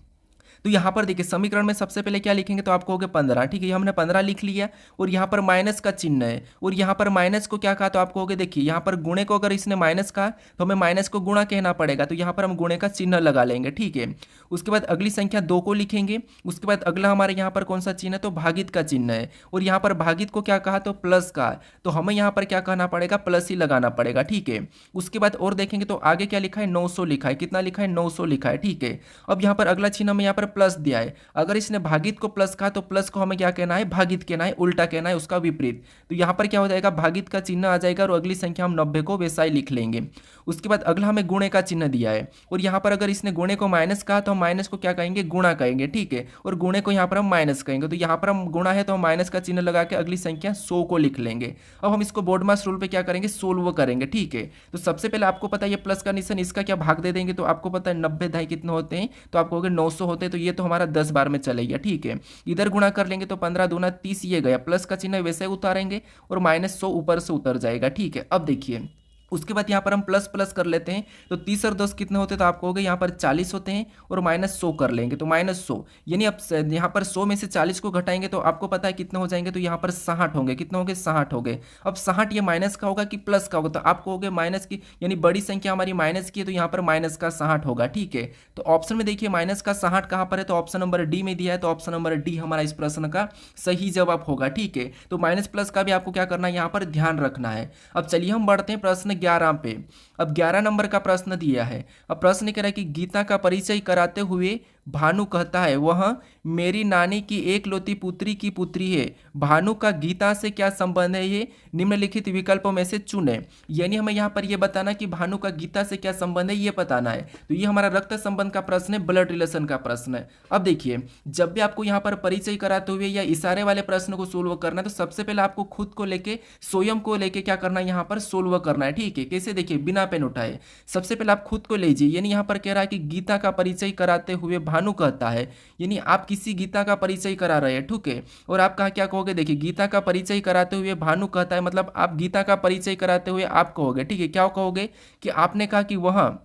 तो यहाँ पर देखिए समीकरण में सबसे पहले क्या लिखेंगे, तो आपको हो गया 15, ठीक है। हमने 15 लिख लिया और यहाँ पर माइनस का चिन्ह है, और यहाँ पर माइनस को क्या कहा, तो आपको हो गया देखिए यहाँ पर गुणे को अगर इसने माइनस कहा तो हमें माइनस को गुणा कहना पड़ेगा, तो यहाँ पर हम गुणे का चिन्ह लगा लेंगे, ठीक है। उसके बाद अगली संख्या 2 को लिखेंगे। उसके बाद अगला हमारे यहाँ पर कौन सा चिन्ह है, तो भागित का चिन्ह है, और यहाँ पर भागित को क्या कहा, तो प्लस का, तो हमें यहाँ पर क्या कहना पड़ेगा, प्लस ही लगाना पड़ेगा, ठीक है। उसके बाद और देखेंगे तो आगे क्या लिखा है, 900 लिखा है, कितना लिखा है, 900 लिखा है, ठीक है। अब यहाँ पर अगला चिन्ह हमें यहाँ पर प्लस दिया है, अगर इसने भागित को प्लस कहा तो प्लस को हमें क्या कहना है, भागित कहना है, उल्टा कहना है, उसका विपरीत। तो यहाँ पर क्या हो जाएगा, भागित का चिन्ह आ जाएगा और अगली संख्या हम 90 को वैसा ही लिख लेंगे। उसके बाद अगला हमें गुणे का चिन्ह दिया है, और यहाँ पर अगर इसने गुणे को माइनस कहा तो हम माइनस को क्या कहेंगे, गुणा कहेंगे, ठीक है, और गुणे को यहाँ पर हम माइनस कहेंगे। तो यहाँ पर हम गुणा है तो हम माइनस का चिन्ह लगा के अगली संख्या 100 को लिख लेंगे। अब हम इसको बोर्ड मास रूल पे क्या करेंगे, सोल्व करेंगे, ठीक है। तो सबसे पहले आपको पता है ये प्लस का निशान, इसका क्या भाग दे देंगे, तो आपको पता है 90 ढाई कितने होते हैं, तो आपको 900 होते हैं, तो ये तो हमारा 10 बार में चलेगा, ठीक है। इधर गुणा कर लेंगे तो 15 दूना 30 ये गया, प्लस का चिन्ह वैसे ही उतारेंगे और -100 ऊपर से उतर जाएगा, ठीक है। अब देखिए उसके बाद यहाँ पर हम प्लस प्लस कर लेते हैं, तो 30 और 10 कितने होते हैं, तो आपको हो गए यहाँ पर 40 होते हैं, और -100 कर लेंगे तो -100, यानी अब यहाँ पर 100 में से 40 को घटाएंगे तो आपको पता है कितने हो जाएंगे, तो यहाँ पर 60 होंगे, कितने होंगे, 60 हो गए। अब 60 ये माइनस का होगा कि प्लस का होगा, तो आपको हो गए माइनस की, यानी बड़ी संख्या हमारी माइनस की है, तो यहाँ पर माइनस का 60 होगा, ठीक है। तो ऑप्शन में देखिए माइनस का 60 कहाँ पर है, तो ऑप्शन नंबर डी में दिया है, तो ऑप्शन नंबर डी हमारा इस प्रश्न का सही जवाब होगा, ठीक है। तो माइनस प्लस का भी आपको क्या करना है, यहाँ पर ध्यान रखना है। अब चलिए हम बढ़ते हैं प्रश्न 11 पे। अब 11 नंबर का प्रश्न दिया है। अब प्रश्न कह रहा है कि गीता का परिचय कराते हुए भानु कहता है वह मेरी नानी की एकलौती पुत्री की पुत्री है। भानु का गीता से क्या संबंध है, ये निम्नलिखित विकल्पों में से चुने। यानी हमें यहाँ पर ये बताना कि भानु का गीता से क्या संबंध है, ये बताना है। तो ये हमारा रक्त संबंध का प्रश्न है, ब्लड रिलेशन का प्रश्न है। अब देखिए जब भी आपको यहाँ पर परिचय कराते हुए या इशारे वाले प्रश्न को सोल्व करना है तो सबसे पहले आपको खुद को लेके, स्वयं को लेके क्या करना है, यहाँ पर सोल्व करना है, ठीक है। कैसे, देखिए बिना पेन उठाए सबसे पहले आप खुद को लीजिए। यानी यहाँ पर कह रहा है कि गीता का परिचय कराते हुए भानु कहता है, यानी आप किसी गीता का परिचय करा रहे हैं, ठीक है। और आप कहा क्या कहोगे, देखिए गीता का परिचय कराते हुए भानु कहता है, मतलब आप गीता का परिचय कराते हुए आप कहोगे, ठीक है। क्या कहोगे कि आपने कहा कि वह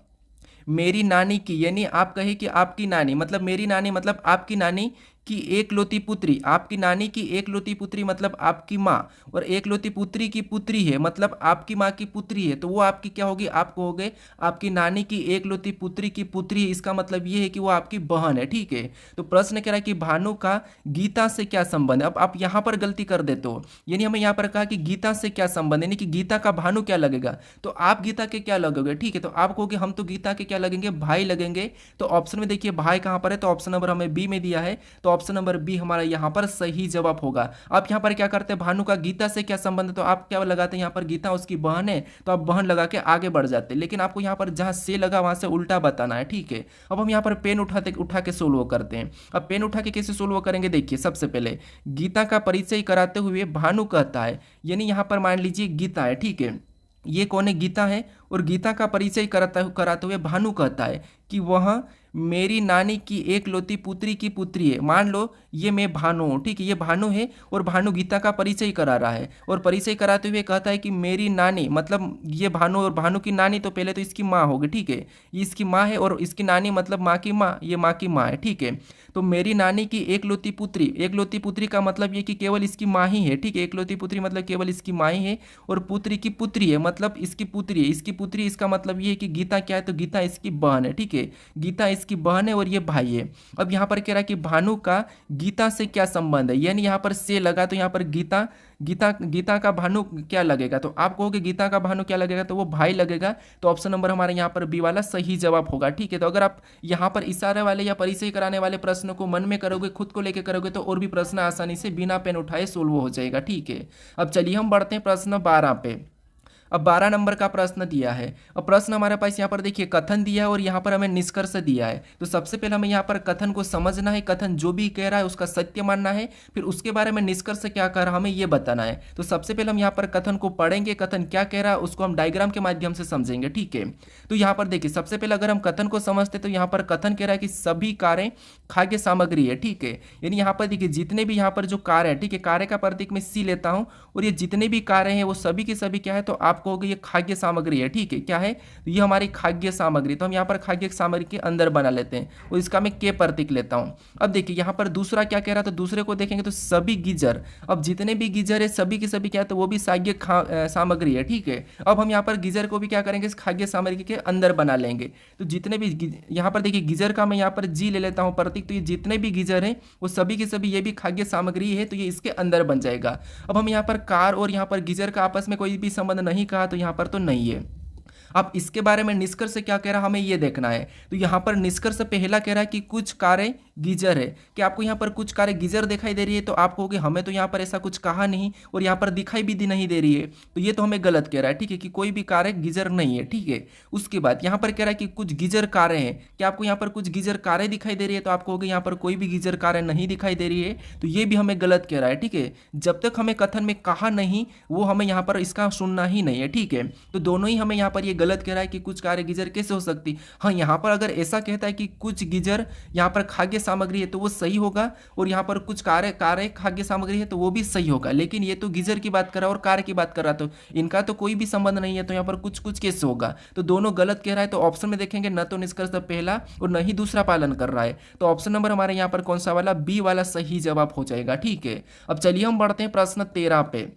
मेरी नानी की, यानी आप कहे कि आपकी नानी, मतलब मेरी नानी मतलब आपकी नानी की एकलौती पुत्री, आपकी नानी की एकलौती पुत्री मतलब आपकी माँ, और एकलौती पुत्री की पुत्री है मतलब आपकी माँ की पुत्री है, तो वो आपकी क्या होगी, आप कहोगे आपकी नानी की एकलौती पुत्री की पुत्री है। इसका मतलब ये है कि वो आपकी बहन है, ठीक है। तो प्रश्न कह रहा है कि भानु का गीता से क्या संबंध है। अब आप यहाँ पर गलती कर देते हो, यानी हमें यहाँ पर कहा कि गीता से क्या संबंध है, यानी कि गीता का भानु क्या लगेगा, तो आप गीता के क्या लगोगे, ठीक है। तो आप कहोगे हम तो गीता के क्या लगेंगे, भाई लगेंगे। तो ऑप्शन में देखिए भाई कहाँ पर है, तो ऑप्शन नंबर हमें बी में दिया है, तो ऑप्शन नंबर बी हमारा यहाँ पर सही जवाब होगा। आप यहाँ पर क्या करते हैं, भानु का गीता से क्या संबंध है, तो आप क्या लगाते हैं, यहाँ पर गीता उसकी बहन है, तो आप बहन लगा के आगे बढ़ जाते हैं। लेकिन आपको यहाँ पर जहाँ से लगा वहां से उल्टा बताना है, ठीक है। अब हम यहाँ पर पेन उठा के सोल्व करते हैं। अब पेन उठा के कैसे सोल्व करेंगे, देखिए सबसे पहले गीता का परिचय कराते हुए भानु कहता है, यानी यहाँ पर मान लीजिए गीता है, ठीक है। ये कौन है? गीता है। और गीता का परिचय कराते हुए भानु कहता है कि वह मेरी नानी की एकलौती पुत्री की पुत्री है। मान लो ये मैं भानु हूँ, ठीक है, ये भानु है और भानु गीता का परिचय करा रहा है और परिचय कराते हुए कहता है कि मेरी नानी, मतलब ये भानु और भानु की नानी तो पहले तो इसकी माँ होगी, ठीक है, ये इसकी माँ है और इसकी नानी मतलब माँ की माँ, ये माँ की माँ है, ठीक है। तो मेरी नानी की एकलौती पुत्री का मतलब ये कि केवल इसकी माँ ही है, ठीक है, एकलौती पुत्री मतलब केवल इसकी माँ ही है और पुत्री की पुत्री है मतलब इसकी पुत्री है, इसकी पुत्री, इसका मतलब ये है कि गीता क्या है? तो गीता इसकी बहन है, ठीक है, गीता इसकी बहन है और ये भाई है। अब यहाँ पर कह रहा है कि भानु का गीता से क्या संबंध है, यानी यहाँ पर से लगा तो यहाँ पर गीता गीता गीता का भानु क्या लगेगा? तो आप कहोगे गीता का भानु क्या लगेगा? तो वो भाई लगेगा। तो ऑप्शन नंबर हमारे यहाँ पर बी वाला सही जवाब होगा, ठीक है। तो अगर आप यहाँ पर इशारे वाले या परिचय कराने वाले प्रश्न को मन में करोगे, खुद को लेकर करोगे, तो और भी प्रश्न आसानी से बिना पेन उठाए सोल्व हो जाएगा, ठीक है। अब चलिए हम बढ़ते हैं प्रश्न 12 पे। अब 12 नंबर का प्रश्न दिया है। अब प्रश्न हमारे पास यहाँ पर देखिए कथन दिया है और यहाँ पर हमें निष्कर्ष दिया है। तो सबसे पहले हमें यहाँ पर कथन को समझना है, कथन जो भी कह रहा है उसका सत्य मानना है, फिर उसके बारे में निष्कर्ष क्या कह रहा है हमें ये बताना है। तो सबसे पहले हम यहाँ पर कथन को पढ़ेंगे, कथन क्या कह रहा है उसको हम डायग्राम के माध्यम से समझेंगे, ठीक है। तो यहाँ पर देखिए सबसे पहले अगर हम कथन को समझते तो यहाँ पर कथन कह रहा है कि सभी कारें खाद्य सामग्री है, ठीक है। यानी यहाँ पर देखिए जितने भी यहाँ पर जो कार्य है, ठीक है, कार्य का प्रतीक मैं सी लेता हूँ और ये जितने भी कार्य हैं वो सभी के सभी क्या है? तो आप कहोगे ये खाद्य सामग्री है, ठीक है, क्या है? तो ये हमारी खाद्य सामग्री, तो हम यहाँ पर खाद्य सामग्री के अंदर बना लेते हैं और इसका मैं के प्रतीक लेता हूँ। अब देखिए यहाँ पर दूसरा क्या कह रहा है? तो दूसरे को देखेंगे तो सभी गीजर, अब जितने भी गीजर है सभी के सभी क्या है? तो वो भी खाद्य सामग्री है, ठीक है। अब हम यहाँ पर गीजर को भी क्या करेंगे? इस खाद्य सामग्री के अंदर बना लेंगे। तो जितने भी यहाँ पर देखिए गीजर का मैं यहाँ पर जी ले लेता हूँ प्रतीक, तो ये जितने भी गीजर हैं वो सभी के सभी ये भी खाद्य सामग्री है, तो ये इसके अंदर बन जाएगा। अब हम यहाँ पर कार और यहाँ पर गीजर का आपस में कोई भी संबंध नहीं कहा, तो यहाँ पर तो नहीं है। अब इसके बारे में निष्कर्ष क्या कह रहा है हमें ये देखना है। तो यहाँ पर निष्कर्ष पहला कह रहा है कि कुछ कारें गीजर है। कि आपको यहाँ पर कुछ कारें गीजर दिखाई दे रही है? तो आप कहोगे हमें तो यहाँ पर ऐसा कुछ कहा नहीं और यहाँ पर दिखाई भी नहीं दे रही है, तो ये तो हमें गलत कह रहा है, ठीक है, कि कोई भी कारें गीजर नहीं है, ठीक है। उसके बाद यहाँ पर कह रहा है कि कुछ गीजर कारें हैं। क्या आपको यहाँ पर कुछ गीजर कारें दिखाई दे रही है? तो आप कहोगे यहाँ पर कोई भी गीजर कारें नहीं दिखाई दे रही है, तो ये भी हमें गलत कह रहा है, ठीक है। जब तक हमें कथन में कहा नहीं वो हमें यहाँ पर इसका सुनना ही नहीं है, ठीक है। तो दोनों ही हमें यहाँ पर ये गलत कह रहा है कि कुछ कारें गीजर कैसे हो सकती। हाँ, यहाँ पर अगर ऐसा कहता है कि कुछ गीजर यहाँ पर खाद्य सामग्री है तो वो सही होगा, और यहाँ पर कुछ कारें कारें खाद्य सामग्री है तो वो भी सही होगा। लेकिन ये तो गीजर की बात कर रहा है और कार की बात कर रहा, तो इनका तो कोई भी संबंध नहीं है, तो यहाँ पर कुछ कुछ कैसे होगा? तो दोनों गलत कह रहा है। तो ऑप्शन में देखेंगे न तो निष्कर्ष पहला और न ही दूसरा पालन कर रहा है, तो ऑप्शन नंबर हमारे यहाँ पर कौन सा वाला? बी वाला सही जवाब हो जाएगा, ठीक है। अब चलिए हम बढ़ते हैं प्रश्न 13 पे।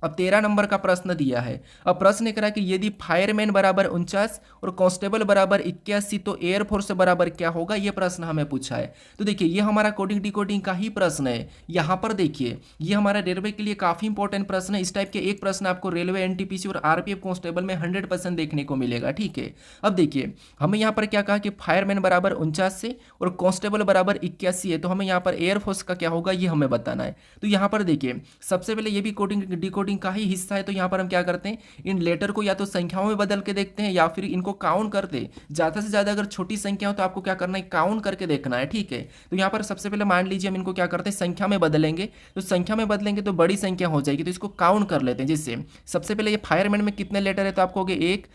अब 13 नंबर का प्रश्न दिया है। अब प्रश्न कह रहा है कि यदि फायरमैन बराबर 49 और कांस्टेबल बराबर 81 तो एयरफोर्स बराबर क्या होगा? ये प्रश्न हमें पूछा है। तो देखिए ये हमारा कोडिंग डिकोडिंग का ही प्रश्न है। यहाँ पर देखिए ये हमारा रेलवे के लिए काफ़ी इंपॉर्टेंट प्रश्न है। इस टाइप के एक प्रश्न आपको रेलवे एनटीपीसी और आरपीएफ कांस्टेबल में 100% देखने को मिलेगा, ठीक है। अब देखिए हमें यहाँ पर क्या कहा कि फायरमैन बराबर 49 से और कांस्टेबल बराबर 81 है, तो हमें यहाँ पर एयरफोर्स का क्या होगा ये हमें बताना है। तो यहाँ पर देखिए सबसे पहले ये भी कोडिंग डिकोडिंग का ही हिस्सा है। तो यहाँ पर हम क्या करते हैं, इन लेटर को या तो संख्याओं में बदल के देखते हैं या फिर इनको काउंट करते। ज़्यादा से ज़्यादा अगर छोटी संख्या हो तो आपको क्या करना है, काउंट करके देखना है, ठीक है। तो यहाँ पर सबसे पहले मान लीजिए हम इनको क्या करते हैं, संख्या में बदलेंगे। तो संख्या में बदलेंगे तो बड़ी संख्या हो जाएगी, तो इसको काउंट कर लेते हैं। जिससे सबसे पहले ये फायरमैन में कितने लेटर है? तो आपको हो गए 1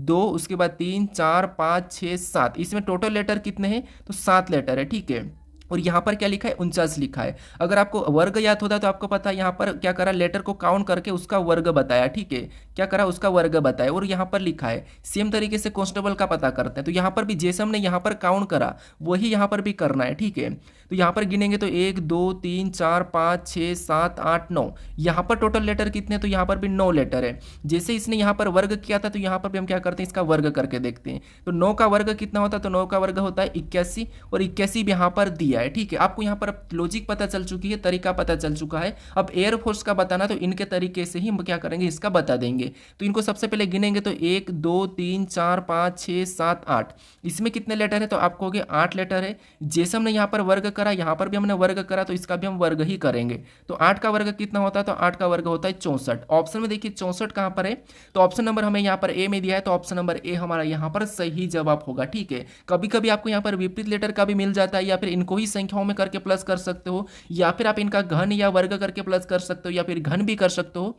2, उसके बाद 3 4 5 6 7, इसमें टोटल लेटर कितने हैं? तो 7 लेटर है, ठीक है। और यहाँ पर क्या लिखा है? 49 लिखा है। अगर आपको वर्ग याद होता तो आपको पता है यहाँ पर क्या करा, लेटर को काउंट करके उसका वर्ग बताया, ठीक है। क्या करा, उसका वर्ग बताया। और यहाँ पर लिखा है सेम तरीके से कांस्टेबल का पता करते हैं। तो यहाँ पर भी जैसे हमने यहाँ पर काउंट करा वही यहाँ पर भी करना है, ठीक है। तो यहाँ पर गिनेंगे तो 1 2 3 4 5 6 7 8 9, यहाँ पर टोटल लेटर कितने? तो यहाँ पर भी 9 लेटर है। जैसे इसने यहाँ पर वर्ग किया था तो यहाँ पर भी हम क्या करते हैं, इसका वर्ग करके देखते हैं। तो 9 का वर्ग कितना होता है? तो 9 का वर्ग होता है 81, और 81 भी यहाँ पर दिया है, ठीक है। आपको यहाँ पर अब लॉजिक पता चल चुकी है, तरीका पता चल चुका है। अब एयरफोर्स का बताना तो इनके तरीके से ही हम क्या करेंगे, इसका बता देंगे। तो इनको सबसे पहले गिनेंगे तो 1 2 3 4 5 6 7 8, इसमें कितने लेटर है? तो आपको हो गए 8 लेटर है। जैसे हमने यहाँ पर वर्ग करा यहाँ पर भी हमने वर्ग करा, तो इसका भी हम वर्ग ही करेंगे। तो 8 का वर्ग कितना होता है? तो 8 का वर्ग होता है 64। ऑप्शन में देखिए 64 कहाँ पर है? तो ऑप्शन नंबर हमें यहाँ पर ए में दिया है, तो ऑप्शन नंबर ए हमारा यहाँ पर सही जवाब होगा, ठीक है। कभी कभी आपको यहाँ पर विपरीत लेटर का भी मिल जाता है, या फिर इनको ही संख्याओं में करके प्लस कर सकते हो, या फिर आप इनका घन या वर्ग करके प्लस कर सकते हो, या फिर घन भी कर सकते हो,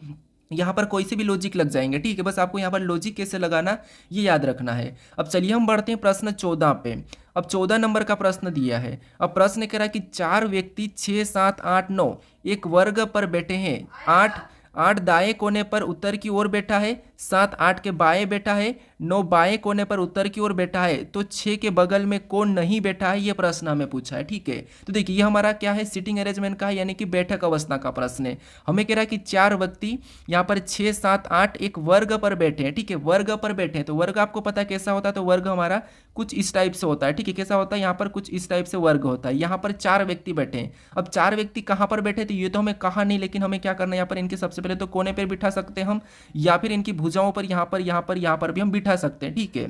यहाँ पर कोई से भी लॉजिक लग जाएंगे, ठीक है। बस आपको यहाँ पर लॉजिक कैसे लगाना ये याद रखना है। अब चलिए हम बढ़ते हैं प्रश्न 14 पे। अब 14 नंबर का प्रश्न दिया है। अब प्रश्न कह रहा है कि 4 व्यक्ति 6, 7, 8, 9 एक वर्ग पर बैठे हैं। 8 दाएं कोने पर उत्तर की ओर बैठा है, 7 8 के बाएं बैठा है, 9 बाएं कोने पर उत्तर की ओर बैठा है, तो 6 के बगल में कौन नहीं बैठा है, ये प्रश्न हमें पूछा है, ठीक है। तो देखिए ये हमारा क्या है, सिटिंग अरेंजमेंट का है, यानी कि बैठक अवस्था का प्रश्न है। हमें कह रहा है कि 4 व्यक्ति यहाँ पर 6, 7, 8 एक वर्ग पर बैठे हैं, ठीक है। वर्ग पर बैठे हैं तो वर्ग आपको पता है कैसा होता है, तो वर्ग हमारा कुछ इस टाइप से होता है, ठीक है। कैसा होता है, यहाँ पर कुछ इस टाइप से वर्ग होता है। यहाँ पर 4 व्यक्ति बैठे हैं। अब 4 व्यक्ति कहाँ पर बैठे थे ये तो हमें कहा नहीं, लेकिन हमें क्या करना है, यहाँ पर इनके सबसे पहले तो कोने पर बिठा सकते हैं हम, या फिर इनकी भुजाओं पर यहाँ पर भी हम बिठा सकते हैं, ठीक है।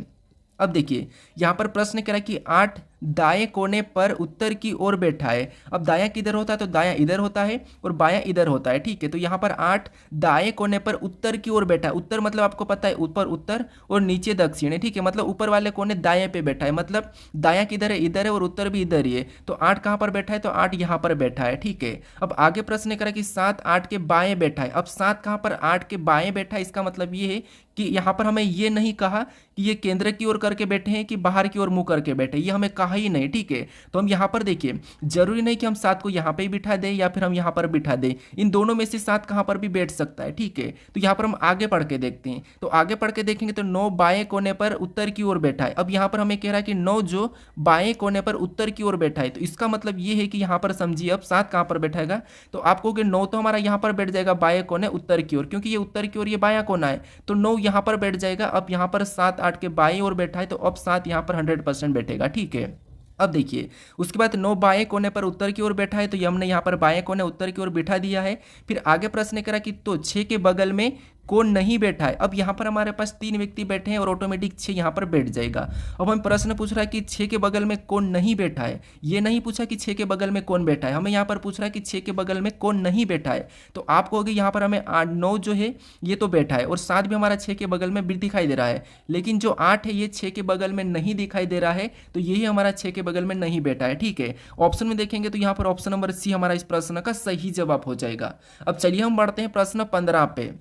अब देखिए यहाँ पर प्रश्न कह रहा है कि 8 दाएं कोने पर उत्तर की ओर बैठा है। अब दायां किधर होता है, तो दायां इधर होता है और बायां इधर होता है, ठीक है। तो यहाँ पर 8 दाएं कोने पर उत्तर की ओर बैठा है। उत्तर मतलब आपको पता है ऊपर उत्तर और नीचे दक्षिण है, ठीक है। मतलब ऊपर वाले कोने दाएं पे बैठा है, मतलब दायां किधर है, इधर है, और उत्तर भी इधर ही है। तो 8 कहाँ पर बैठा है, तो 8 यहाँ पर बैठा है, ठीक है। अब आगे प्रश्न करा कि 7 8 के बाएं बैठा है। अब 7 कहाँ पर 8 के बाएं बैठा है, इसका मतलब ये है कि यहाँ पर हमें ये नहीं कहा कि ये केंद्र की ओर करके बैठे हैं कि बाहर की ओर मुंह करके बैठे, ये हमें कहा ही नहीं, ठीक है। तो हम यहाँ पर देखिए जरूरी नहीं कि हम 7 को यहाँ पे ही बिठा दें या फिर हम यहाँ पर बिठा दें, इन दोनों में से 7 कहाँ पर भी बैठ सकता है, ठीक है। तो यहाँ पर हम आगे पढ़ के देखते हैं। तो आगे पढ़ के देखेंगे तो 9 बाएं कोने पर उत्तर की ओर बैठा है। अब यहाँ पर हमें कह रहा है कि 9 जो बाएं कोने पर उत्तर की ओर बैठा है, तो इसका मतलब ये है कि यहाँ पर समझिए अब 7 कहाँ पर बैठेगा, तो आपको कि 9 तो हमारा यहाँ पर बैठ जाएगा बाएं कोने उत्तर की ओर, क्योंकि ये उत्तर की ओर ये बायां कोना है, तो 9 यहाँ पर बैठ जाएगा। अब यहाँ पर 7 8 के बाएं ओर बैठा है, तो अब 7 यहाँ पर 100% बैठेगा, ठीक है। अब देखिए उसके बाद 9 बाएं कोने पर उत्तर की ओर बैठा है, तो ये हमने यहाँ पर बाएं कोने उत्तर की ओर बिठा दिया है। फिर आगे प्रश्न करा कि तो 6 के बगल में कौन नहीं बैठा है। अब यहाँ पर हमारे पास 3 व्यक्ति बैठे हैं और ऑटोमेटिक 6 यहाँ पर बैठ जाएगा। अब हमें प्रश्न पूछ रहा है कि 6 के बगल में कौन नहीं बैठा है, ये नहीं पूछा कि 6 के बगल में कौन बैठा है, हमें यहाँ पर पूछ रहा है कि 6 के बगल में कौन नहीं बैठा है। तो आप कहोगे यहाँ पर हमें 9 जो है ये तो बैठा है और 7 भी हमारा 6 के बगल में भी दिखाई दे रहा है, लेकिन जो 8 है ये 6 के बगल में नहीं दिखाई दे रहा है, तो यही हमारा 6 के बगल में नहीं बैठा है, ठीक है। ऑप्शन में देखेंगे तो यहाँ पर ऑप्शन नंबर सी हमारा इस प्रश्न का सही जवाब हो जाएगा। अब चलिए हम बढ़ते हैं प्रश्न 15 पे।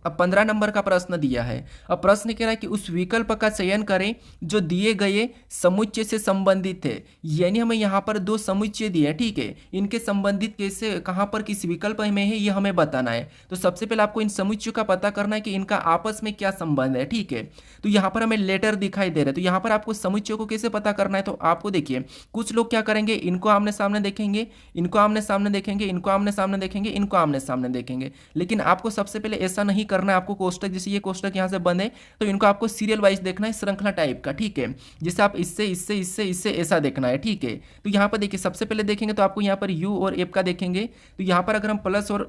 अब 15 नंबर का प्रश्न दिया है। अब प्रश्न कह रहा है कि उस विकल्प का चयन करें जो दिए गए समुच्चय से संबंधित है, यानी हमें यहाँ पर 2 समुच्चय दिए हैं, ठीक है। इनके संबंधित कैसे कहाँ पर किस विकल्प में है ये हमें बताना है। तो सबसे पहले आपको इन समुच्चयों का पता करना है कि इनका आपस में क्या संबंध है, ठीक है। तो यहाँ पर हमें लेटर दिखाई दे रहा है, तो यहाँ पर आपको समुच्चयों को कैसे पता करना है, तो आपको देखिए कुछ लोग क्या करेंगे, इनको आमने सामने देखेंगे, इनको आमने सामने देखेंगे, इनको आमने सामने देखेंगे, इनको आमने सामने देखेंगे, लेकिन आपको सबसे पहले ऐसा नहीं करना है। आपको कोष्टक जैसे ये कोष्टक यहां से बंद है तो इनको आपको सीरियल वाइज देखना है, श्रृंखला टाइप का, ठीक है। जैसे आप इससे इससे इससे इससे ऐसा देखना है, ठीक है। तो यहां पर देखिए सबसे पहले देखेंगे तो आपको यहां पर यू और एफ का देखेंगे, तो यहां पर अगर हम प्लस और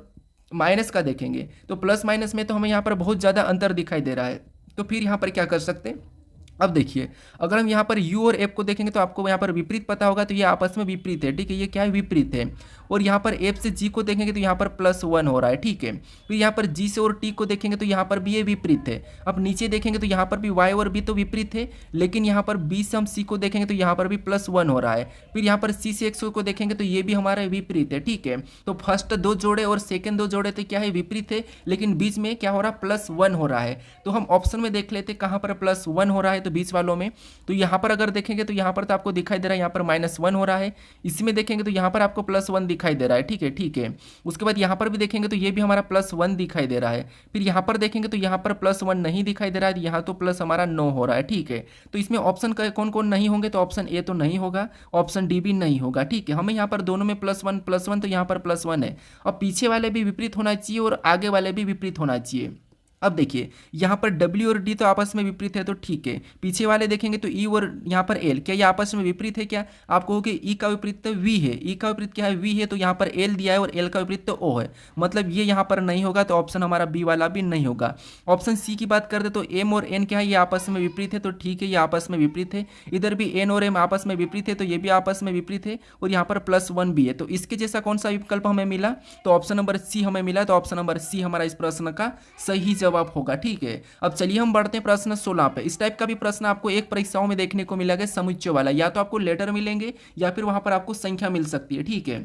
माइनस का देखेंगे तो प्लस माइनस में तो हमें यहां पर बहुत ज्यादा अंतर दिखाई दे रहा है, तो फिर यहां पर क्या कर सकते हैं। अब देखिए अगर हम यहाँ पर u और f को देखेंगे तो आपको यहाँ पर विपरीत पता होगा, तो ये आपस में विपरीत है, ठीक है। ये क्या है, विपरीत है। और यहाँ पर f से g को देखेंगे तो यहाँ पर +1 हो रहा है, ठीक है। फिर यहाँ पर g से और t को देखेंगे तो यहाँ पर भी ये विपरीत है। अब नीचे देखेंगे तो यहाँ पर भी y और b तो विपरीत है, लेकिन यहाँ पर b से हम c को देखेंगे तो यहाँ पर भी +1 हो रहा है। फिर यहाँ पर c से x को देखेंगे तो ये भी हमारा विपरीत है, ठीक है। तो फर्स्ट 2 जोड़े और सेकेंड 2 जोड़े तो क्या है, विपरीत है, लेकिन बीच में क्या हो रहा है, +1 हो रहा है। तो हम ऑप्शन में देख लेते कहाँ पर +1 हो रहा है, तो बीच वालों में। तो यहाँ पर अगर देखेंगे तो यहाँ पर तो आपको दिखाई दे रहा है यहाँ पर -1 हो रहा है, इसी में देखेंगे तो यहाँ पर आपको +1 दिखाई दे रहा है, ठीक है, ठीक है। उसके बाद यहाँ पर भी देखेंगे तो ये भी हमारा +1 दिखाई दे रहा है। फिर यहाँ पर देखेंगे तो यहाँ पर +1 नहीं दिखाई दे रहा है, यहाँ तो प्लस हमारा 9 हो रहा है, ठीक है। तो इसमें ऑप्शन कौन कौन नहीं होंगे, तो ऑप्शन ए तो नहीं होगा, ऑप्शन डी भी नहीं होगा, ठीक है। हमें यहाँ पर दोनों में +1 तो यहाँ पर +1 है। अब पीछे वाले भी विपरीत होना चाहिए और आगे वाले भी विपरीत होना चाहिए। अब देखिए यहाँ पर W और D तो आपस में विपरीत है, तो ठीक है। पीछे वाले देखेंगे तो E और यहाँ पर L, क्या ये आपस में विपरीत है, क्या आप कहोगे E का विपरीत तो V है, E का विपरीत क्या है, V है, तो यहाँ पर L दिया है और L का विपरीत तो O है, मतलब ये यहाँ पर नहीं होगा, तो ऑप्शन हमारा B वाला भी नहीं होगा। ऑप्शन C की बात करते तो M और N क्या है, ये आपस में विपरीत है, तो ठीक है, ये आपस में विपरीत है। इधर भी N और M आपस में विपरीत है, तो ये भी आपस में विपरीत है, और यहाँ पर +1 भी है। तो इसके जैसा कौन सा विकल्प हमें मिला, तो ऑप्शन नंबर C हमें मिला, तो ऑप्शन नंबर C हमारा इस प्रश्न का सही जवाब होगा, ठीक है। अब चलिए हम बढ़ते हैं प्रश्न 16 पे। इस टाइप का भी प्रश्न आपको एक परीक्षाओं में देखने को मिलेगा, समुच्चय वाला, या तो आपको लेटर मिलेंगे या फिर वहां पर आपको संख्या मिल सकती है, ठीक है।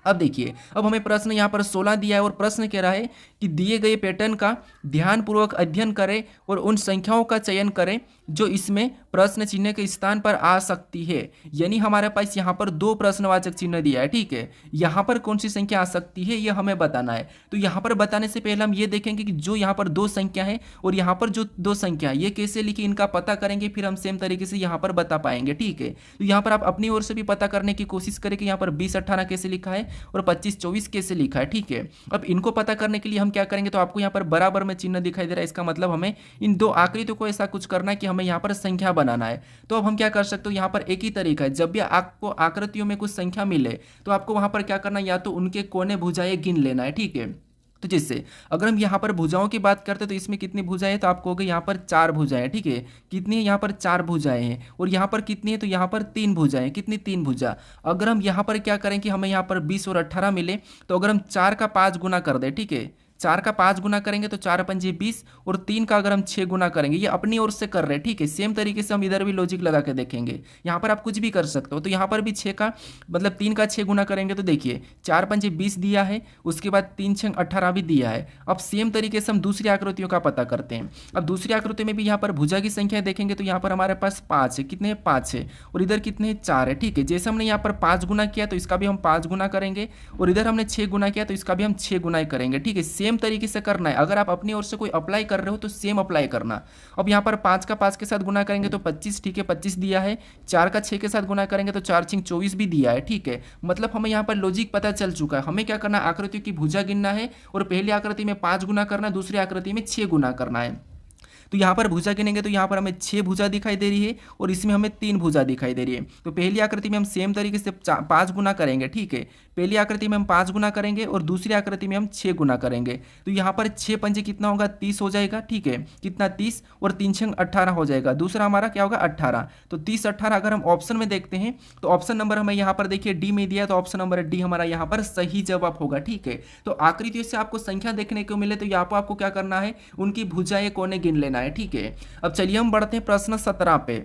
अब देखिए, अब हमें प्रश्न यहाँ पर 16 दिया है और प्रश्न कह रहा है कि दिए गए पैटर्न का ध्यानपूर्वक अध्ययन करें और उन संख्याओं का चयन करें जो इसमें प्रश्न चिन्ह के स्थान पर आ सकती है। यानी हमारे पास यहाँ पर दो प्रश्नवाचक चिन्ह दिया है, ठीक है। यहाँ पर कौन सी संख्या आ सकती है ये हमें बताना है। तो यहाँ पर बताने से पहले हम ये देखेंगे कि जो यहाँ पर दो संख्या है और यहाँ पर जो दो संख्या है ये कैसे लिखी, इनका पता करेंगे, फिर हम सेम तरीके से यहाँ पर बता पाएंगे, ठीक है। तो यहाँ पर आप अपनी ओर से भी पता करने की कोशिश करें कि यहाँ पर 20-18 कैसे लिखा है और 25-24 कैसे लिखा है, ठीक है। अब इनको पता करने के लिए हम क्या करेंगे, तो आपको यहाँ पर बराबर में चिन्ह दिखाई दे रहा है, इसका मतलब हमें इन दो आकृतियों को ऐसा कुछ करना है कि हमें यहाँ पर संख्या बनाना है। तो अब हम क्या कर सकते हो, यहाँ पर एक ही तरीका है, जब भी आपको आकृतियों में कुछ संख्या मिले तो आपको वहां पर क्या करना है, या तो उनके कोने भुजाएं गिन लेना है, ठीक है। तो जिससे अगर हम यहाँ पर भुजाओं की बात करते हैं तो इसमें कितनी भुजाएं हैं, तो आपको होगा यहाँ पर 4 भुजाएं हैं, ठीक है। कितनी है, यहाँ पर 4 भुजाएं हैं। और यहाँ पर कितनी है, तो यहाँ पर 3 भुजाएं, कितनी 3 भुजा। अगर हम यहाँ पर क्या करें कि हमें यहाँ पर 20 और 18 मिले, तो अगर हम 4 का 5 गुना कर दें, ठीक है, 4 का 5 गुना करेंगे तो 4 पंजे 20 और 3 का अगर हम 6 गुना करेंगे, ये अपनी ओर से कर रहे हैं, ठीक है। सेम तरीके से हम इधर भी लॉजिक लगा के देखेंगे, यहाँ पर आप कुछ भी कर सकते हो। तो यहाँ पर भी 6 का मतलब 3 का 6 गुना करेंगे तो देखिए 4 पंजे 20 दिया है, उसके बाद 3 6 18 भी दिया है। अब सेम तरीके से हम दूसरी आकृतियों का पता करते हैं। अब दूसरी आकृति में भी यहाँ पर भुजा की संख्या देखेंगे तो यहाँ पर हमारे पास 5 है, कितने 5 है, और इधर कितने 4 है, ठीक है। जैसे हमने यहाँ पर 5 गुना किया तो इसका भी हम 5 गुना करेंगे, और इधर हमने 6 गुना किया तो इसका भी हम 6 गुना ही करेंगे, ठीक है। सेम तरीके से करना। अगर आप अपनी ओर से कोई अप्लाई कर रहे हो तो सेम अप्लाई करना। अब यहाँ पर 5 का 5 के साथ गुना करेंगे तो 25, ठीक है, 25 दिया है। 4 का 6 के साथ गुना करेंगे तो 4 6 24 भी दिया है, ठीक है। मतलब हमें यहाँ पर लॉजिक पता चल चुका है। हमें क्या करना है, आकृति की भुजा गिनना है और पहली आकृति में 5 गुना करना है, दूसरी आकृति में 6 गुना करना है। तो यहाँ पर भुजा गिनेंगे तो यहाँ पर हमें 6 भुजा दिखाई दे रही है और इसमें हमें 3 भुजा दिखाई दे रही है। तो पहली आकृति में हम सेम तरीके से 5 गुना करेंगे, ठीक है। पहली आकृति में हम 5 गुना करेंगे और दूसरी आकृति में हम 6 गुना करेंगे। तो यहाँ पर 6 पंजे कितना होगा, 30 हो जाएगा, ठीक है। कितना 30 और 3 6 18 हो जाएगा। दूसरा हमारा क्या होगा 18। तो 30 18 अगर हम ऑप्शन में देखते हैं तो ऑप्शन नंबर हमें यहाँ पर देखिए डी में दिया है, तो ऑप्शन नंबर डी हमारा यहाँ पर सही जवाब होगा, ठीक है। तो आकृतियों से आपको संख्या देखने को मिले तो यहाँ पर आपको क्या करना है, उनकी भुजाएं कोने गिन लेना है, ठीक है। अब चलिए हम बढ़ते हैं प्रश्न 17 पे।